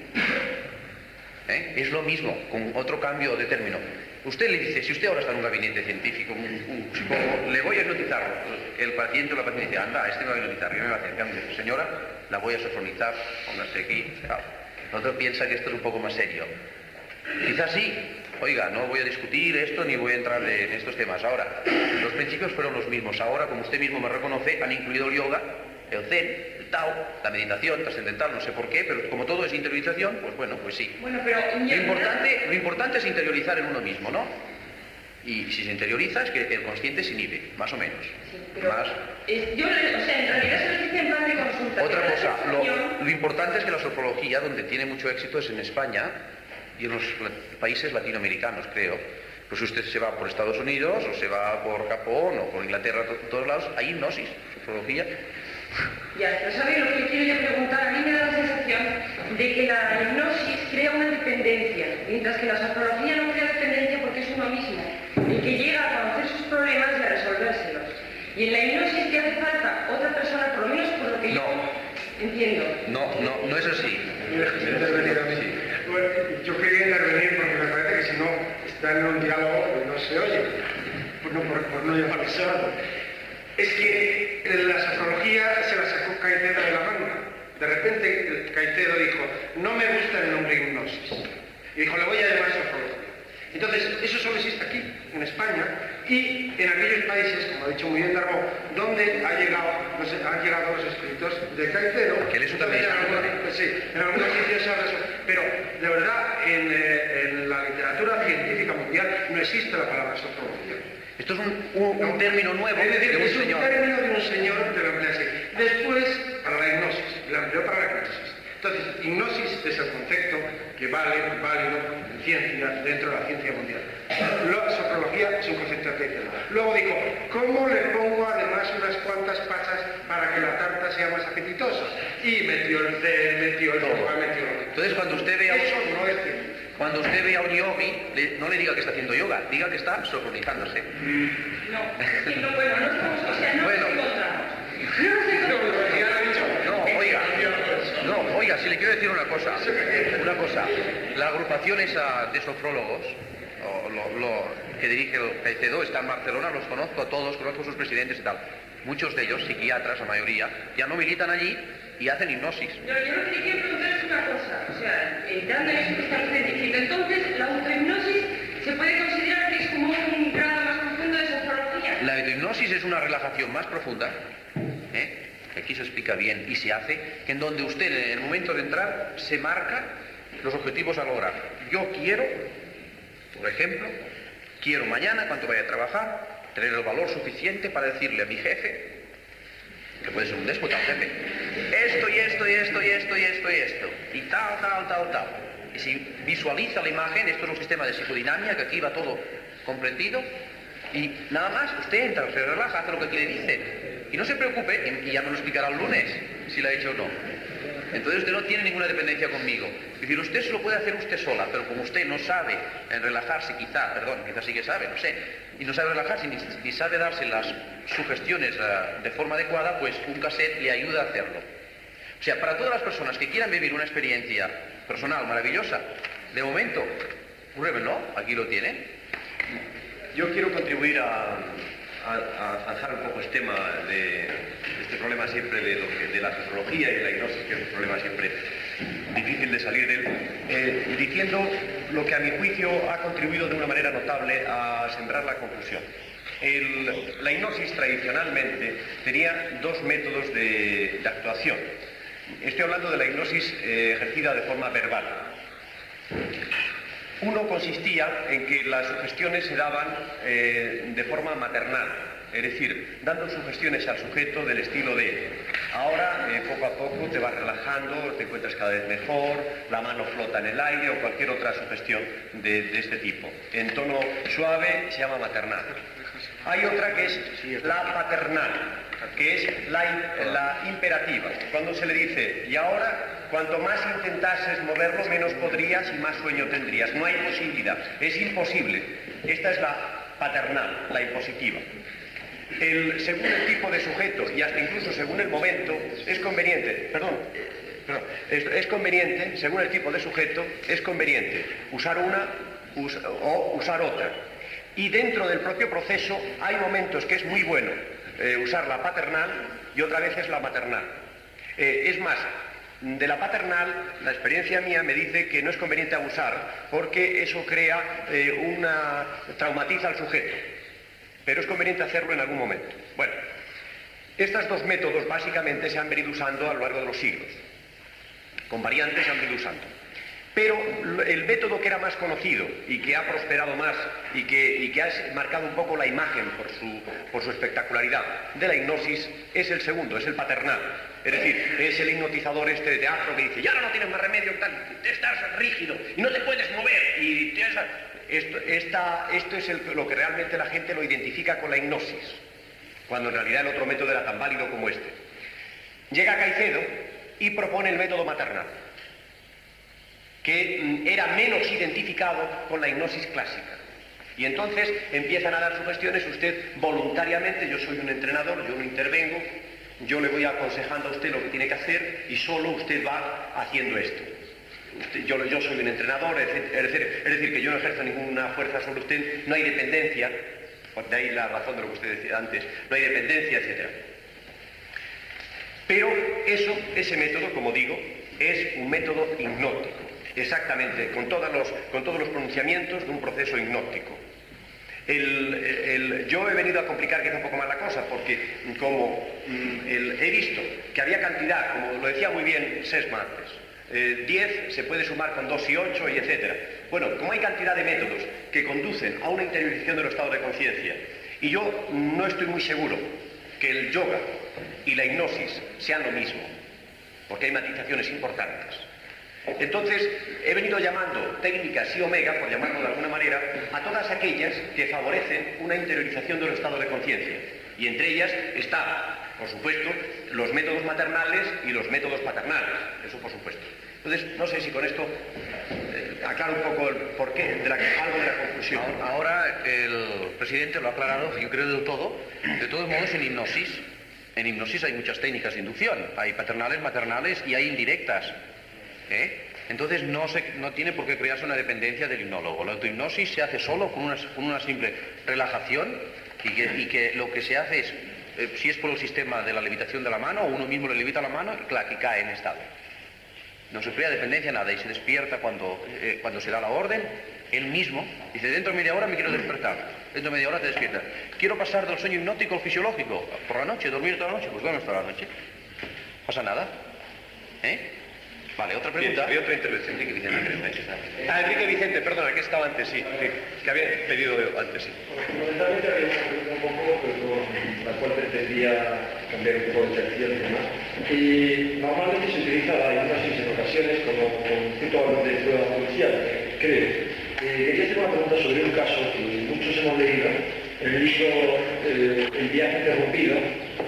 Es lo mismo, con otro cambio de término. Usted le dice, si usted ahora está en un gabinete científico, un psicólogo, le voy a hipnotizar. El paciente o la paciente dice, anda, este me va a hipnotizar. ¿Qué me va a hacer? Cambio. Señora, la voy a sofronizar, póngase aquí. Claro. El otro piensa que esto es un poco más serio. Quizás sí. Oiga, no voy a discutir esto ni voy a entrar en estos temas. Ahora, los principios fueron los mismos. Ahora, como usted mismo me reconoce, han incluido el yoga, el zen, el tao, la meditación trascendental, no sé por qué, pero como todo es interiorización, pues bueno, pues sí. Bueno, pero Lo importante es interiorizar en uno mismo, ¿no? Y si se interioriza es que el consciente se inhibe, más o menos. Sí, pero Más. en realidad se lo dice en plan de consulta. Otra pero cosa, la sensación- lo importante es que la sofrología, donde tiene mucho éxito, es en España y en los países latinoamericanos, creo. Pues usted se va por Estados Unidos, o se va por Japón, o por Inglaterra, todos lados, hay hipnosis, sofrología. Ya, pero ¿sabe lo que quiero yo preguntar? A mí me da la sensación de que la hipnosis crea una dependencia, mientras que la sofrología no crea dependencia porque es uno mismo, el que llega a conocer sus problemas y a resolvérselos. Y en la hipnosis que hace falta otra persona, por lo menos por lo que yo entiendo. No es así. Bueno, yo quería intervenir porque me parece que si no están en un diálogo y no se oye, por no llamar sordo. Es que la sofrología Y dijo, le voy a llamar sofrología. Entonces, eso solo existe aquí, en España, y en aquellos países, como ha dicho muy bien Darbó, donde han llegado los escritos de Caicedo. Que eso también en algunos sitios se habla eso. Pero, de verdad, en la literatura científica mundial no existe la palabra sofrología. Esto es un término nuevo Es decir, de un es señor. un término de un señor que lo emplea así. Después, para la hipnosis, lo empleó para la hipnosis. Entonces, hipnosis es el concepto que válido en ciencia, dentro de la ciencia mundial. La sofrología es un concepto que dice. Luego dijo, ¿cómo le pongo además unas cuantas pasas para que la tarta sea más apetitosa? Y metió el té, metió el yoga, metió el... Entonces, cuando usted vea Eso no es ciencia. Cuando usted vea a un yogi, no le diga que está haciendo yoga, diga que está sofronizándose. No, es que no, bueno, no estamos, o sea, no Bueno. nos encontramos. No nos encontramos. No, oiga, si le quiero decir una cosa. La agrupación esa de sofrólogos, que dirige el Caicedo, está en Barcelona, los conozco a todos, conozco a sus presidentes y tal. Muchos de ellos, psiquiatras, la mayoría, ya no militan allí y hacen hipnosis. Pero yo lo que le quiero preguntar es una cosa, o sea, entrando en eso que está usted diciendo, entonces, ¿la autohipnosis se puede considerar que es como un grado más profundo de sofrología? La autohipnosis es una relajación más profunda, que aquí se explica bien y se hace, que en donde usted en el momento de entrar se marca los objetivos a lograr. Yo quiero, por ejemplo, quiero mañana, cuando vaya a trabajar, tener el valor suficiente para decirle a mi jefe, que puede ser un déspota, un jefe, esto y esto y esto y esto y esto y esto, y tal. Y si visualiza la imagen, esto es un sistema de psicodinamia, que aquí va todo comprendido, y nada más, usted entra, se relaja, hace lo que aquí le dice, y no se preocupe, y ya me lo explicará el lunes, si lo ha hecho o no. Entonces usted no tiene ninguna dependencia conmigo. Es decir, usted se lo puede hacer usted sola, pero como usted no sabe relajarse, quizás sí que sabe, no sé, y no sabe relajarse ni sabe darse las sugestiones de forma adecuada, pues un cassette le ayuda a hacerlo. O sea, para todas las personas que quieran vivir una experiencia personal maravillosa, de momento, pruébenlo, aquí lo tienen. Yo quiero contribuir a zanjar un poco este tema de este problema siempre de la sofrología y de la hipnosis, que es un problema siempre difícil de salir de él, diciendo lo que a mi juicio ha contribuido de una manera notable a sembrar la confusión. La hipnosis tradicionalmente tenía dos métodos de actuación. Estoy hablando de la hipnosis ejercida de forma verbal. Uno consistía en que las sugestiones se daban de forma maternal, es decir, dando sugestiones al sujeto del estilo de ahora poco a poco te vas relajando, te encuentras cada vez mejor, la mano flota en el aire o cualquier otra sugestión de este tipo. En tono suave se llama maternal. Hay otra que es la paternal, que es la imperativa, cuando se le dice y ahora cuanto más intentases moverlo, menos podrías y más sueño tendrías. No hay posibilidad, es imposible. Esta es la paternal, la impositiva. Según el tipo de sujeto y hasta incluso según el momento, es conveniente, es conveniente, según el tipo de sujeto, es conveniente usar una o usar otra. Y dentro del propio proceso hay momentos que es muy bueno usar la paternal y otra vez es la maternal. Es más, de la paternal, la experiencia mía me dice que no es conveniente abusar porque eso traumatiza al sujeto, pero es conveniente hacerlo en algún momento. Bueno, estos dos métodos básicamente se han venido usando a lo largo de los siglos, con variantes se han venido usando. Pero el método que era más conocido y que ha prosperado más y que ha marcado un poco la imagen por su espectacularidad de la hipnosis es el segundo, es el paternal. Es decir, es el hipnotizador este de teatro que dice, ya no tienes más remedio, estás rígido y no te puedes mover. Esto es lo que realmente la gente lo identifica con la hipnosis, cuando en realidad el otro método era tan válido como este. Llega Caicedo y propone el método maternal, que era menos identificado con la hipnosis clásica. Y entonces empiezan a dar sugestiones, usted voluntariamente, yo soy un entrenador, yo no intervengo, yo le voy aconsejando a usted lo que tiene que hacer y solo usted va haciendo esto. Yo soy un entrenador, es decir, que yo no ejerzo ninguna fuerza sobre usted, no hay dependencia, de ahí la razón de lo que usted decía antes, no hay dependencia, etc. Pero ese método, como digo, es un método hipnótico. Exactamente, con todos los pronunciamientos de un proceso hipnótico. Yo he venido a complicar quizá un poco más la cosa, porque como he visto que había cantidad, como lo decía muy bien Sesma antes, 10 se puede sumar con 2 y 8 y etcétera. Bueno, como hay cantidad de métodos que conducen a una interiorización de los estados de conciencia, y yo no estoy muy seguro que el yoga y la hipnosis sean lo mismo, porque hay matizaciones importantes. Entonces, he venido llamando técnicas y omega, por llamarlo de alguna manera, a todas aquellas que favorecen una interiorización de los estados de conciencia. Y entre ellas está, por supuesto, los métodos maternales y los métodos paternales. Eso por supuesto. Entonces, no sé si con esto aclaro un poco el porqué, algo de la conclusión. Ahora el presidente lo ha aclarado, yo creo del todo. De todos modos, en hipnosis hay muchas técnicas de inducción. Hay paternales, maternales y hay indirectas. Entonces no tiene por qué crearse una dependencia del hipnólogo. La autohipnosis se hace solo con una simple relajación y que lo que se hace es, si es por el sistema de la levitación de la mano, uno mismo le levita la mano y cae en estado. No se crea dependencia nada y se despierta cuando se da la orden, él mismo dice, dentro de media hora me quiero despertar, dentro de media hora te despiertas. Quiero pasar del sueño hipnótico al fisiológico, por la noche, dormir toda la noche, pues duermes toda la noche. ¿Pasa nada? Vale, otra pregunta. Hay otra intervención. Enrique Vicente, perdona, que estaba antes, sí. Que había pedido antes, sí. Fundamentalmente había una pregunta un poco, pero con la cual pretendía cambiar un poco de tercio el tema. Y normalmente se utiliza la hipnosis en ocasiones como cierto valor de prueba policial, creo. Quería hacer una pregunta sobre un caso que muchos hemos leído, el libro El viaje interrumpido,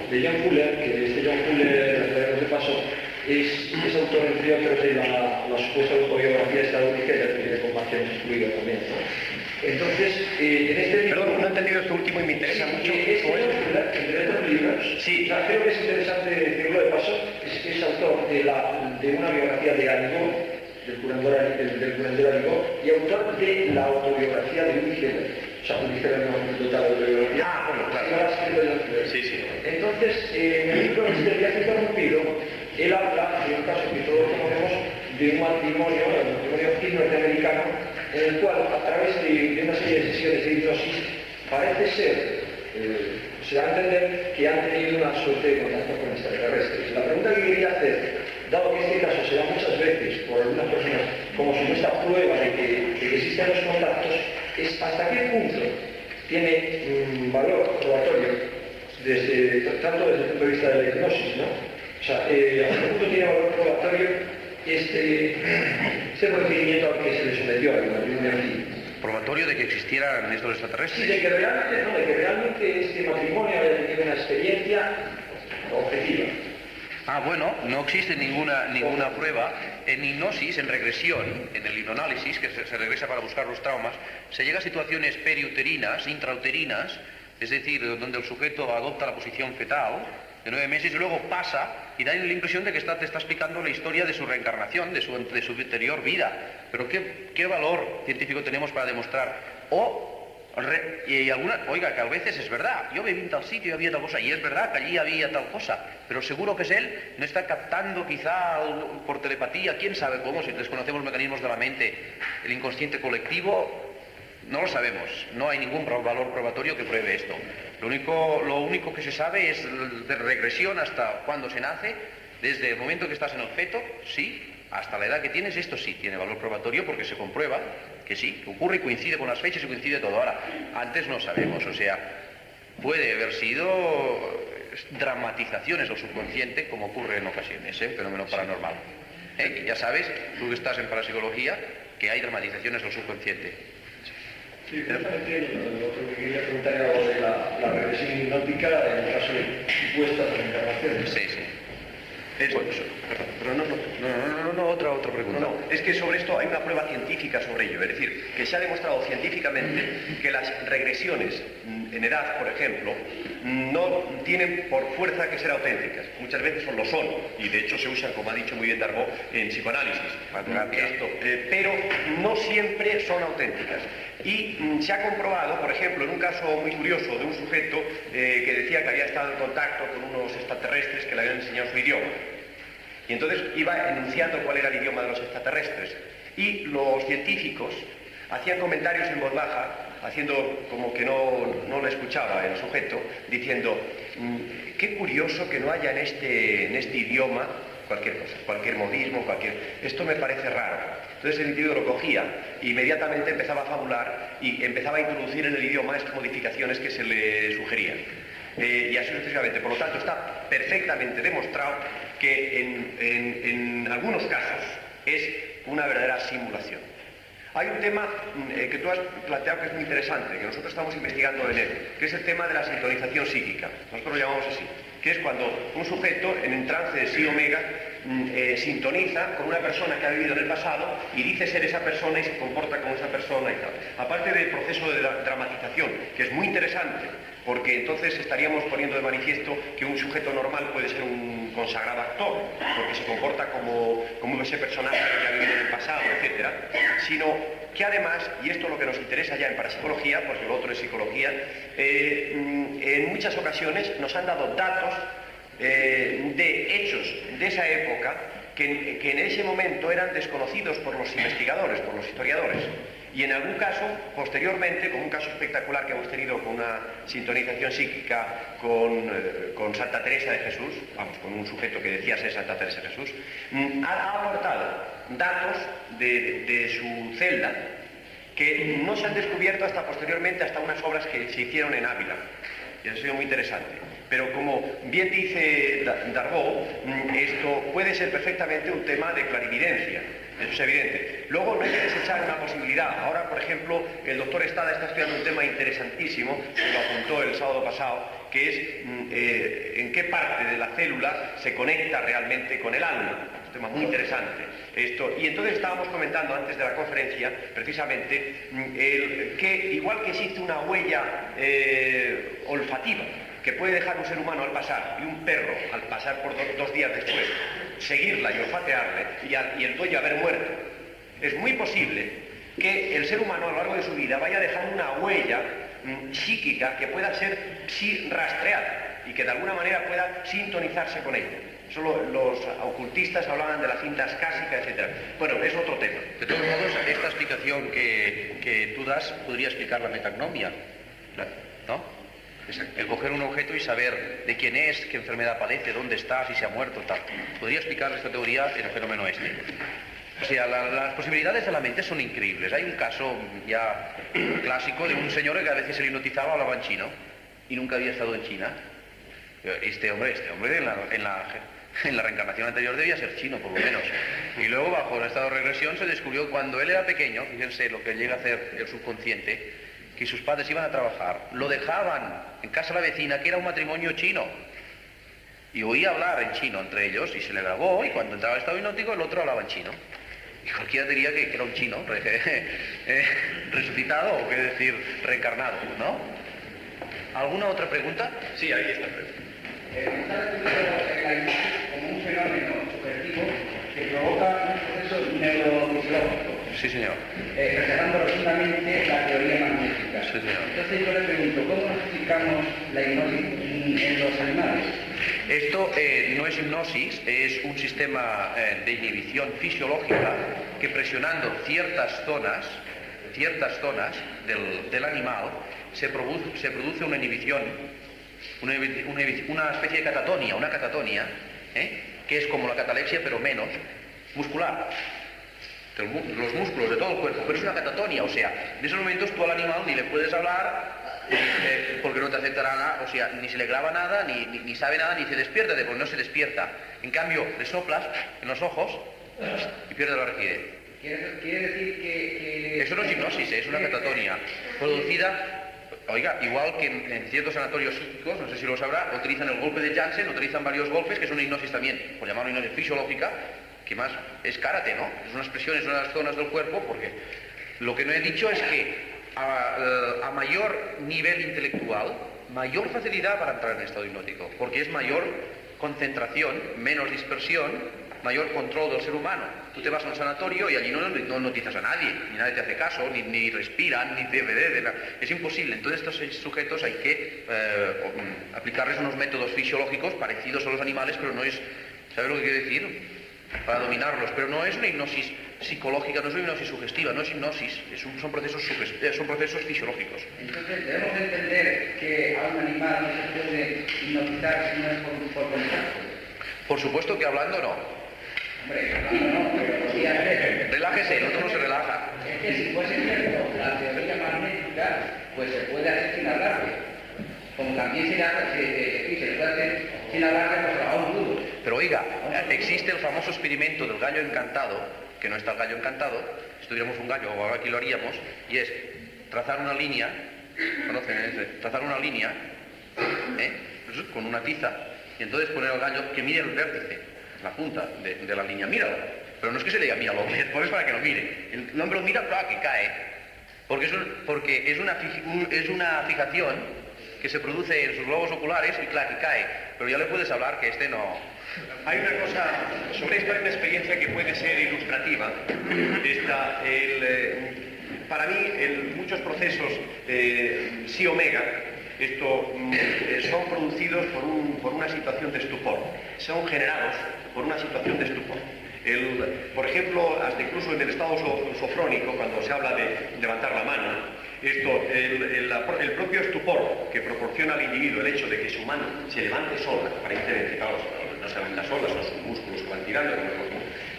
de John Fuller, que John Fuller, de paso, es autor, entre otros, de la supuesta autobiografía estadounidense, que compartimos excluido también, ¿no? Entonces, en este libro... Perdón, no he entendido esto último y me interesa mucho. Entre otros libros, sí. Creo que es interesante decirlo de paso, es autor de una biografía de Arigó, del curandero Arigó, y autor de la autobiografía de Uri Geller. O sea, Uri Geller no es total autobiografía. Bueno, claro. Sí. Entonces, en el libro El viaje interrumpido, él habla de un caso que todos conocemos de un matrimonio, el matrimonio norteamericano, en el cual, a través de una serie de sesiones de hipnosis, parece ser, se da a entender que han tenido una suerte de contacto con extraterrestres. La pregunta que quería hacer, dado que este caso se da muchas veces por algunas personas como supuesta prueba de que existen los contactos, es hasta qué punto tiene valor probatorio, tanto desde el punto de vista de la hipnosis, ¿no? O sea, hasta qué punto tiene valor probatorio este procedimiento al que se le sometió al matrimonio aquí. ¿Probatorio de que existieran estos extraterrestres? Sí, de que realmente este matrimonio haya tenido una experiencia objetiva. Bueno, no existe ninguna prueba. En hipnosis, en regresión, en el hipnoanálisis, que se regresa para buscar los traumas, se llega a situaciones periuterinas, intrauterinas, es decir, donde el sujeto adopta la posición fetal, de 9 meses, y luego pasa y da la impresión de que te está explicando la historia de su reencarnación, de su anterior vida. Pero ¿qué valor científico tenemos para demostrar? Oiga, que a veces es verdad, yo viví en tal sitio y había tal cosa, y es verdad que allí había tal cosa, pero seguro que es él, no está captando quizá por telepatía, quién sabe cómo, si desconocemos mecanismos de la mente, el inconsciente colectivo. No lo sabemos, no hay ningún valor probatorio que pruebe esto. Lo único que se sabe es de regresión hasta cuando se nace, desde el momento que estás en el feto, sí, hasta la edad que tienes, esto sí tiene valor probatorio porque se comprueba que sí, que ocurre y coincide con las fechas y coincide todo. Ahora, antes no sabemos, o sea, puede haber sido dramatizaciones del subconsciente, como ocurre en ocasiones, fenómeno paranormal. Ya sabes, tú que estás en parapsicología, que hay dramatizaciones del subconsciente. Sí, justamente lo que quería preguntar era algo de la regresión hipnótica en el caso de supuestas reencarnaciones. Sí. Otra pregunta. No, es que sobre esto hay una prueba científica sobre ello, es decir, que se ha demostrado científicamente que las regresiones en edad, por ejemplo, no tienen por fuerza que ser auténticas. Muchas veces lo son, y de hecho se usan, como ha dicho muy bien Darbo, en psicoanálisis. Pero no siempre son auténticas. Y se ha comprobado, por ejemplo, en un caso muy curioso de un sujeto que decía que había estado en contacto con unos extraterrestres que le habían enseñado su idioma. Y entonces iba enunciando cuál era el idioma de los extraterrestres. Y los científicos hacían comentarios en voz baja, haciendo como que no le escuchaba el sujeto, diciendo, qué curioso que no haya en este idioma cualquier cosa, cualquier modismo, esto me parece raro. Entonces el individuo lo cogía e inmediatamente empezaba a fabular y empezaba a introducir en el idioma estas modificaciones que se le sugerían. Y así sucesivamente. Por lo tanto, está perfectamente demostrado que en algunos casos es una verdadera simulación. Hay un tema que tú has planteado que es muy interesante, que nosotros estamos investigando en él, que es el tema de la sintonización psíquica. Nosotros lo llamamos así, que es cuando un sujeto en el trance de psi omega sintoniza con una persona que ha vivido en el pasado y dice ser esa persona y se comporta como esa persona y tal. Aparte del proceso de dramatización, que es muy interesante, porque entonces estaríamos poniendo de manifiesto que un sujeto normal puede ser un consagrado actor, porque se comporta como ese personaje que ha vivido en el pasado, etc., sino que además, y esto es lo que nos interesa ya en parapsicología, porque lo otro es psicología, en muchas ocasiones nos han dado datos de hechos de esa época que en ese momento eran desconocidos por los investigadores, por los historiadores. Y en algún caso, posteriormente, como un caso espectacular que hemos tenido con una sintonización psíquica con Santa Teresa de Jesús, vamos, con un sujeto que decía ser Santa Teresa de Jesús, ha aportado datos de su celda que no se han descubierto hasta posteriormente, hasta unas obras que se hicieron en Ávila. Y eso ha sido muy interesante. Pero como bien dice Darboux, esto puede ser perfectamente un tema de clarividencia. Eso es evidente. Luego no hay que desechar una posibilidad. Ahora, por ejemplo, el doctor Estada está estudiando un tema interesantísimo, que lo apuntó el sábado pasado, que es en qué parte de la célula se conecta realmente con el alma. Es un tema muy interesante. Y entonces estábamos comentando antes de la conferencia, precisamente, que igual que existe una huella olfativa que puede dejar un ser humano al pasar y un perro al pasar por dos días después seguirla y olfatearle y el dueño haber muerto, es muy posible que el ser humano a lo largo de su vida vaya dejando una huella psíquica que pueda ser rastreada y que de alguna manera pueda sintonizarse con ella. Solo los ocultistas hablaban de la cinta ascásica, etc. Bueno, es otro tema. De todos modos, esta explicación que tú das podría explicar la metagnomia, ¿no? El coger un objeto y saber de quién es, qué enfermedad padece, dónde está, si se ha muerto, tal. Podría explicar esta teoría el fenómeno este. O sea, las posibilidades de la mente son increíbles. Hay un caso ya clásico de un señor que a veces se le hipnotizaba, hablaba en chino y nunca había estado en China. Este hombre en la reencarnación anterior debía ser chino, por lo menos. Y luego, bajo el estado de regresión, se descubrió cuando él era pequeño, fíjense lo que llega a hacer el subconsciente, que sus padres iban a trabajar, lo dejaban en casa de la vecina, que era un matrimonio chino. Y oía hablar en chino entre ellos, y se le grabó, y cuando entraba el estado hipnótico, el otro hablaba en chino. Y cualquiera diría que era un chino, resucitado, o qué decir, reencarnado, ¿no? ¿Alguna otra pregunta? Sí, ahí está la pregunta. Está descrito la hipnosis como un fenómeno subjetivo que provoca un proceso neurofisiológico. Sí, señor. Reflejando profundamente la teoría magnética. Sí, señor. Entonces yo le pregunto, ¿cómo nos explicamos la hipnosis en los animales? Esto no es hipnosis, es un sistema de inhibición fisiológica que presionando ciertas zonas del animal se produce una inhibición, una especie de catatonia, que es como la catalepsia pero menos muscular. Los músculos de todo el cuerpo, pero es una catatonia, o sea, en esos momentos tú al animal ni le puedes hablar porque no te aceptará nada, o sea, ni se le graba nada, ni sabe nada, ni se despierta, porque no se despierta. En cambio, le soplas en los ojos y pierde la rigidez. Quiere decir que... Eso no es hipnosis, es una catatonia producida, oiga, igual que en ciertos sanatorios psíquicos, no sé si lo sabrá, utilizan el golpe de Janssen, utilizan varios golpes, que es una hipnosis también, por llamarlo hipnosis fisiológica, que más es karate, ¿no? Es unas presiones en unas zonas del cuerpo, porque lo que no he dicho es que a mayor nivel intelectual, mayor facilidad para entrar en estado hipnótico, porque es mayor concentración, menos dispersión, mayor control del ser humano. Tú te vas a un sanatorio y allí no notizas a nadie, ni nadie te hace caso, ni respiran, ni es imposible. Entonces estos sujetos hay que aplicarles unos métodos fisiológicos parecidos a los animales, pero no es, ¿sabe lo que quiero decir? Para dominarlos, pero no es una hipnosis psicológica, no es una hipnosis sugestiva, no es hipnosis, son procesos fisiológicos. Entonces debemos entender que a un animal no se puede hipnotizar si no es por contacto. Por supuesto que hablando no. Hombre, hablando no, pero podría ser. Relájese, el otro no se relaja. Es que si fuese cierto la teoría magnética, pues se puede hacer sin alarde. Como también se puede hacer sin alarde, pues a un duro. Pero oiga, existe el famoso experimento del gallo encantado, que no está el gallo encantado, si tuviéramos un gallo, o aquí lo haríamos, y es trazar una línea, ¿conocen? Trazar una línea, con una tiza, y entonces poner al gallo que mire el vértice, la punta de la línea, míralo. Pero no es que se le diga, míralo, es para que lo mire. El hombre lo mira, claro que cae, porque es una fijación que se produce en sus globos oculares y claro que cae, pero ya le puedes hablar que este no. Hay una cosa, sobre esto hay una experiencia que puede ser ilustrativa. Para mí, muchos procesos psi omega, son producidos por una situación de estupor, son generados por una situación de estupor. Por ejemplo, hasta incluso en el estado sofrónico, cuando se habla de levantar la mano, el propio estupor que proporciona al individuo el hecho de que su mano se levante sola, aparentemente, claro, no se levanta sola, son sus músculos que van tirando,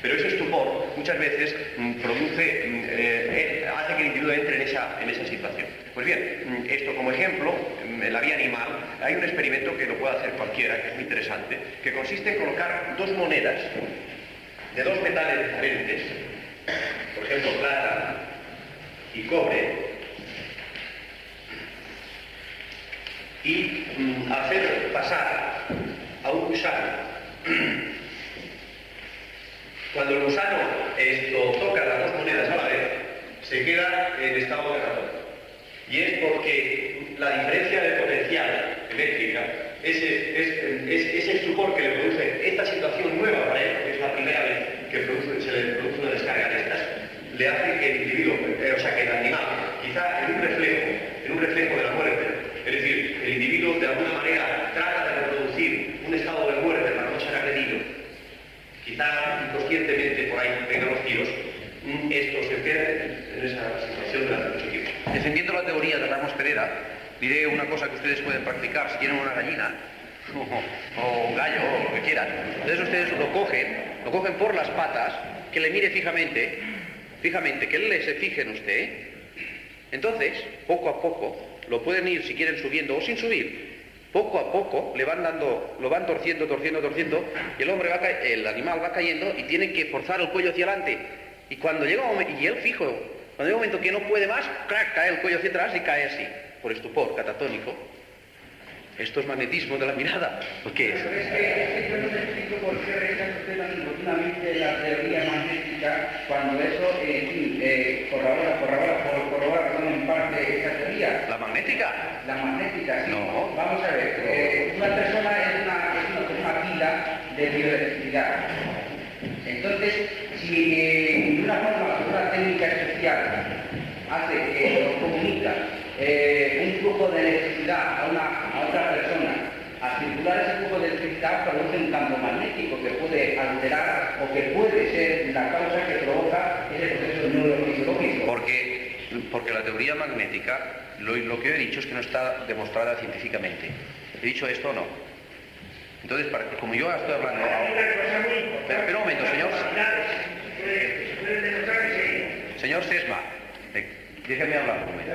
pero ese estupor muchas veces hace que el individuo entre en esa situación. Pues bien, esto como ejemplo, en la vía animal, hay un experimento que lo puede hacer cualquiera, que es muy interesante, que consiste en colocar dos monedas de dos metales diferentes, por ejemplo, plata y cobre, y hacer pasar a un gusano. Cuando el gusano toca las dos monedas a la vez, se queda en estado de ratón. Y es porque la diferencia de potencial eléctrica, ese estupor que le produce esta situación nueva para él, que es la primera vez que se le produce una descarga de estas, le hace que el individuo, que el animal, quizá en un reflejo de la muerte, es decir, el individuo de alguna manera trata de reproducir un estado de muerte para no ser agredido, quizá inconscientemente por ahí vengan los tiros, esto se pierde en esa situación durante mucho tiempo. Defendiendo la teoría de Ramos Pereira, diré una cosa que ustedes pueden practicar si tienen una gallina o un gallo o lo que quieran. Entonces ustedes lo cogen por las patas, que le mire fijamente, que él se fije en usted. Entonces, poco a poco, lo pueden ir si quieren subiendo o sin subir. Poco a poco lo van torciendo, y el animal va cayendo y tiene que forzar el cuello hacia adelante. Y cuando llega un momento que no puede más, ¡crack!, cae el cuello hacia atrás y cae así, por estupor catatónico. Esto es magnetismo de la mirada. ¿Por qué? Pero es que yo no me explico por qué rechaza usted tan continuamente la teoría magnética cuando eso, corrobora en parte esa teoría. ¿La magnética? La magnética, sí. No. Vamos a ver, una persona es una pila de bioelectricidad. Entonces, si de una forma, una técnica especial hace que comunica un flujo de electricidad a otra persona, al circular ese flujo de electricidad produce un campo magnético que puede alterar o que puede ser la causa que provoca ese proceso neurofisiológico. Porque la teoría magnética, lo que yo he dicho es que no está demostrada científicamente. ¿He dicho esto o no? Entonces, como yo estoy hablando... Pero un momento, señor. Señor Sesma, déjeme hablar un momento.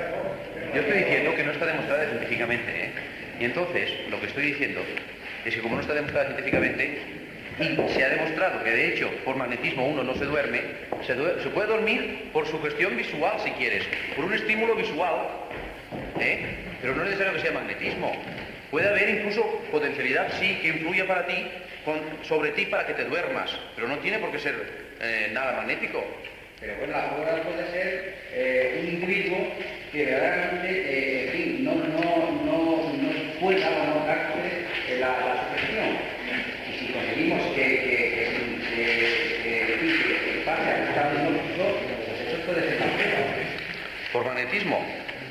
Yo estoy diciendo que no está demostrada científicamente, ¿eh? Y entonces, lo que estoy diciendo es que como no está demostrada científicamente, y se ha demostrado que de hecho por magnetismo uno no se duerme, se puede dormir por sugestión visual si quieres, por un estímulo visual, pero no es necesario que sea magnetismo. Puede haber incluso potencialidad, sí, que influya sobre ti para que te duermas, pero no tiene por qué ser nada magnético. Pero bueno, la prueba puede ser un individuo que verdaderamente no pueda o no capte la sugestión. Y si conseguimos que pase al estado hipnótico, pues eso puede ser una prueba. ¿Por magnetismo?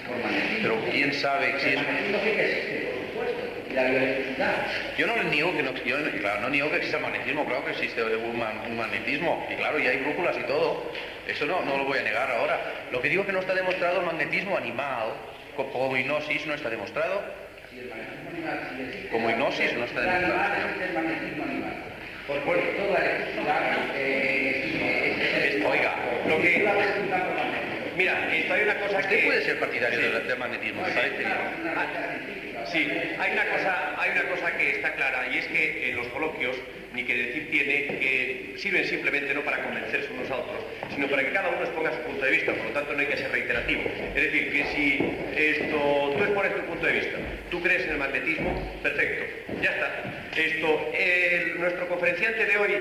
Por magnetismo. Pero quién sabe si es... El magnetismo sí que existe, por supuesto. Y la biodiversidad. Yo no niego que no niego que exista magnetismo, claro que existe un magnetismo, y claro, y hay brújulas y todo, eso no lo voy a negar ahora. Lo que digo es que no está demostrado el magnetismo animal, como hipnosis no está demostrado. Como hipnosis no está demostrado. El magnetismo animal. Porque toda la electricidad Oiga, lo que... Mira, esto hay una cosa Usted que... puede ser partidario del magnetismo, me parece bien. Sí, hay una cosa que está clara, y es que en los coloquios, ni que decir tiene, que sirven simplemente no para convencerse unos a otros, sino para que cada uno exponga su punto de vista, por lo tanto no hay que ser reiterativo. Es decir, que si tú expones tu punto de vista, tú crees en el magnetismo, perfecto, ya está. Nuestro conferenciante de hoy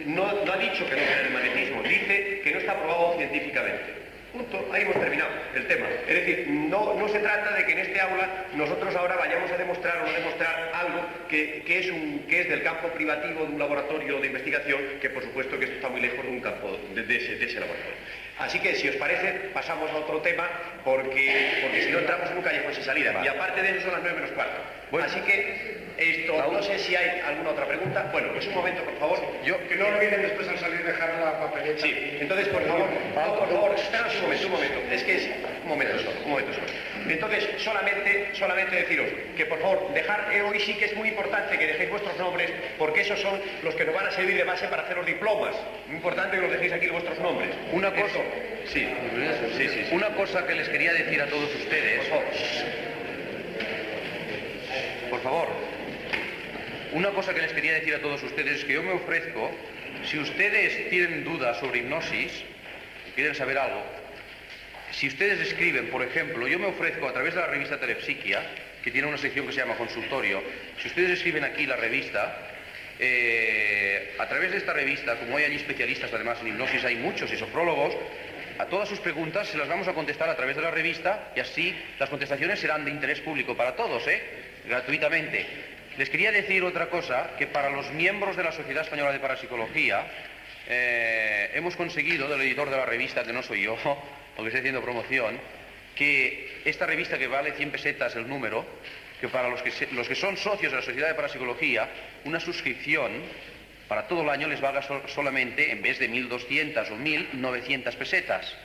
no ha dicho que no crea en el magnetismo, dice que no está probado científicamente. Punto, ahí hemos terminado el tema. Es decir, no se trata de que en este aula nosotros ahora vayamos a demostrar o no demostrar algo que es del campo privativo de un laboratorio de investigación, que por supuesto que esto está muy lejos de un campo de ese laboratorio. Así que, si os parece, pasamos a otro tema, porque si no entramos en un callejón sin salida. Y aparte de eso son las 9:45. Bueno, así que no sé si hay alguna otra pregunta. Bueno, pues un momento, por favor. Que no olviden después al salir dejar la papeleta. Sí, entonces, por favor, esperaos un momento. Es que es un momento solo. Entonces, solamente deciros que, por favor, dejar, hoy sí que es muy importante que dejéis vuestros nombres, porque esos son los que nos van a servir de base para hacer los diplomas. Muy importante que los dejéis aquí vuestros nombres. Una cosa, sí. Una cosa que les quería decir a todos ustedes, por favor, una cosa que les quería decir a todos ustedes es que yo me ofrezco, si ustedes tienen dudas sobre hipnosis, quieren saber algo, si ustedes escriben, por ejemplo, yo me ofrezco a través de la revista Telepsiquia, que tiene una sección que se llama Consultorio, si ustedes escriben aquí la revista, a través de esta revista, como hay allí especialistas además en hipnosis, hay muchos y sofrólogos, a todas sus preguntas se las vamos a contestar a través de la revista, y así las contestaciones serán de interés público para todos, gratuitamente. Les quería decir otra cosa, que para los miembros de la Sociedad Española de Parapsicología hemos conseguido, del editor de la revista, que no soy yo, porque estoy haciendo promoción, que esta revista, que vale 100 pesetas el número, que para los que son socios de la Sociedad de Parapsicología, una suscripción para todo el año les valga solamente, en vez de 1.200 o 1.900 pesetas.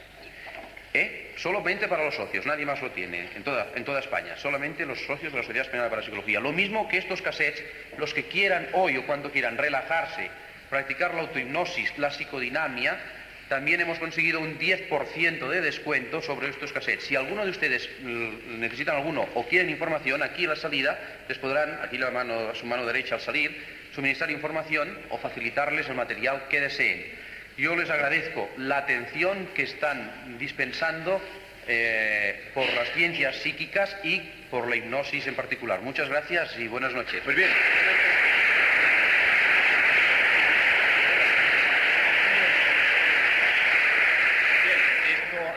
Solamente para los socios, nadie más lo tiene, en toda España, solamente los socios de la Sociedad Española de Parapsicología. Lo mismo que estos cassettes, los que quieran hoy o cuando quieran relajarse, practicar la autohipnosis, la psicodinamia, también hemos conseguido un 10% de descuento sobre estos cassettes. Si alguno de ustedes necesitan alguno o quieren información, aquí a la salida les podrán, aquí a su mano derecha al salir, suministrar información o facilitarles el material que deseen. Yo les agradezco la atención que están dispensando por las ciencias psíquicas y por la hipnosis en particular. Muchas gracias y buenas noches. Pues bien.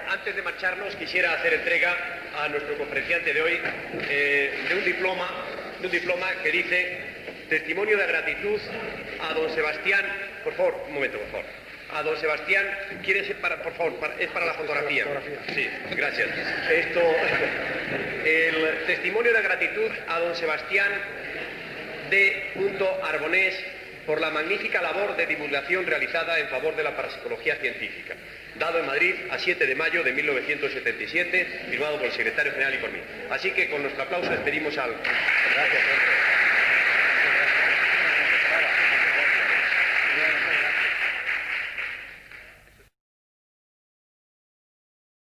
Antes de marcharnos, quisiera hacer entrega a nuestro conferenciante de hoy de un diploma que dice: testimonio de gratitud a don Sebastián. Por favor, un momento, por favor. A don Sebastián, ¿quiere ser por favor, es para la fotografía? Sí, gracias. El testimonio de gratitud a don Sebastián D. Arbonés por la magnífica labor de divulgación realizada en favor de la parapsicología científica, dado en Madrid a 7 de mayo de 1977, firmado por el secretario general y por mí. Así que con nuestro aplauso despedimos al... Gracias.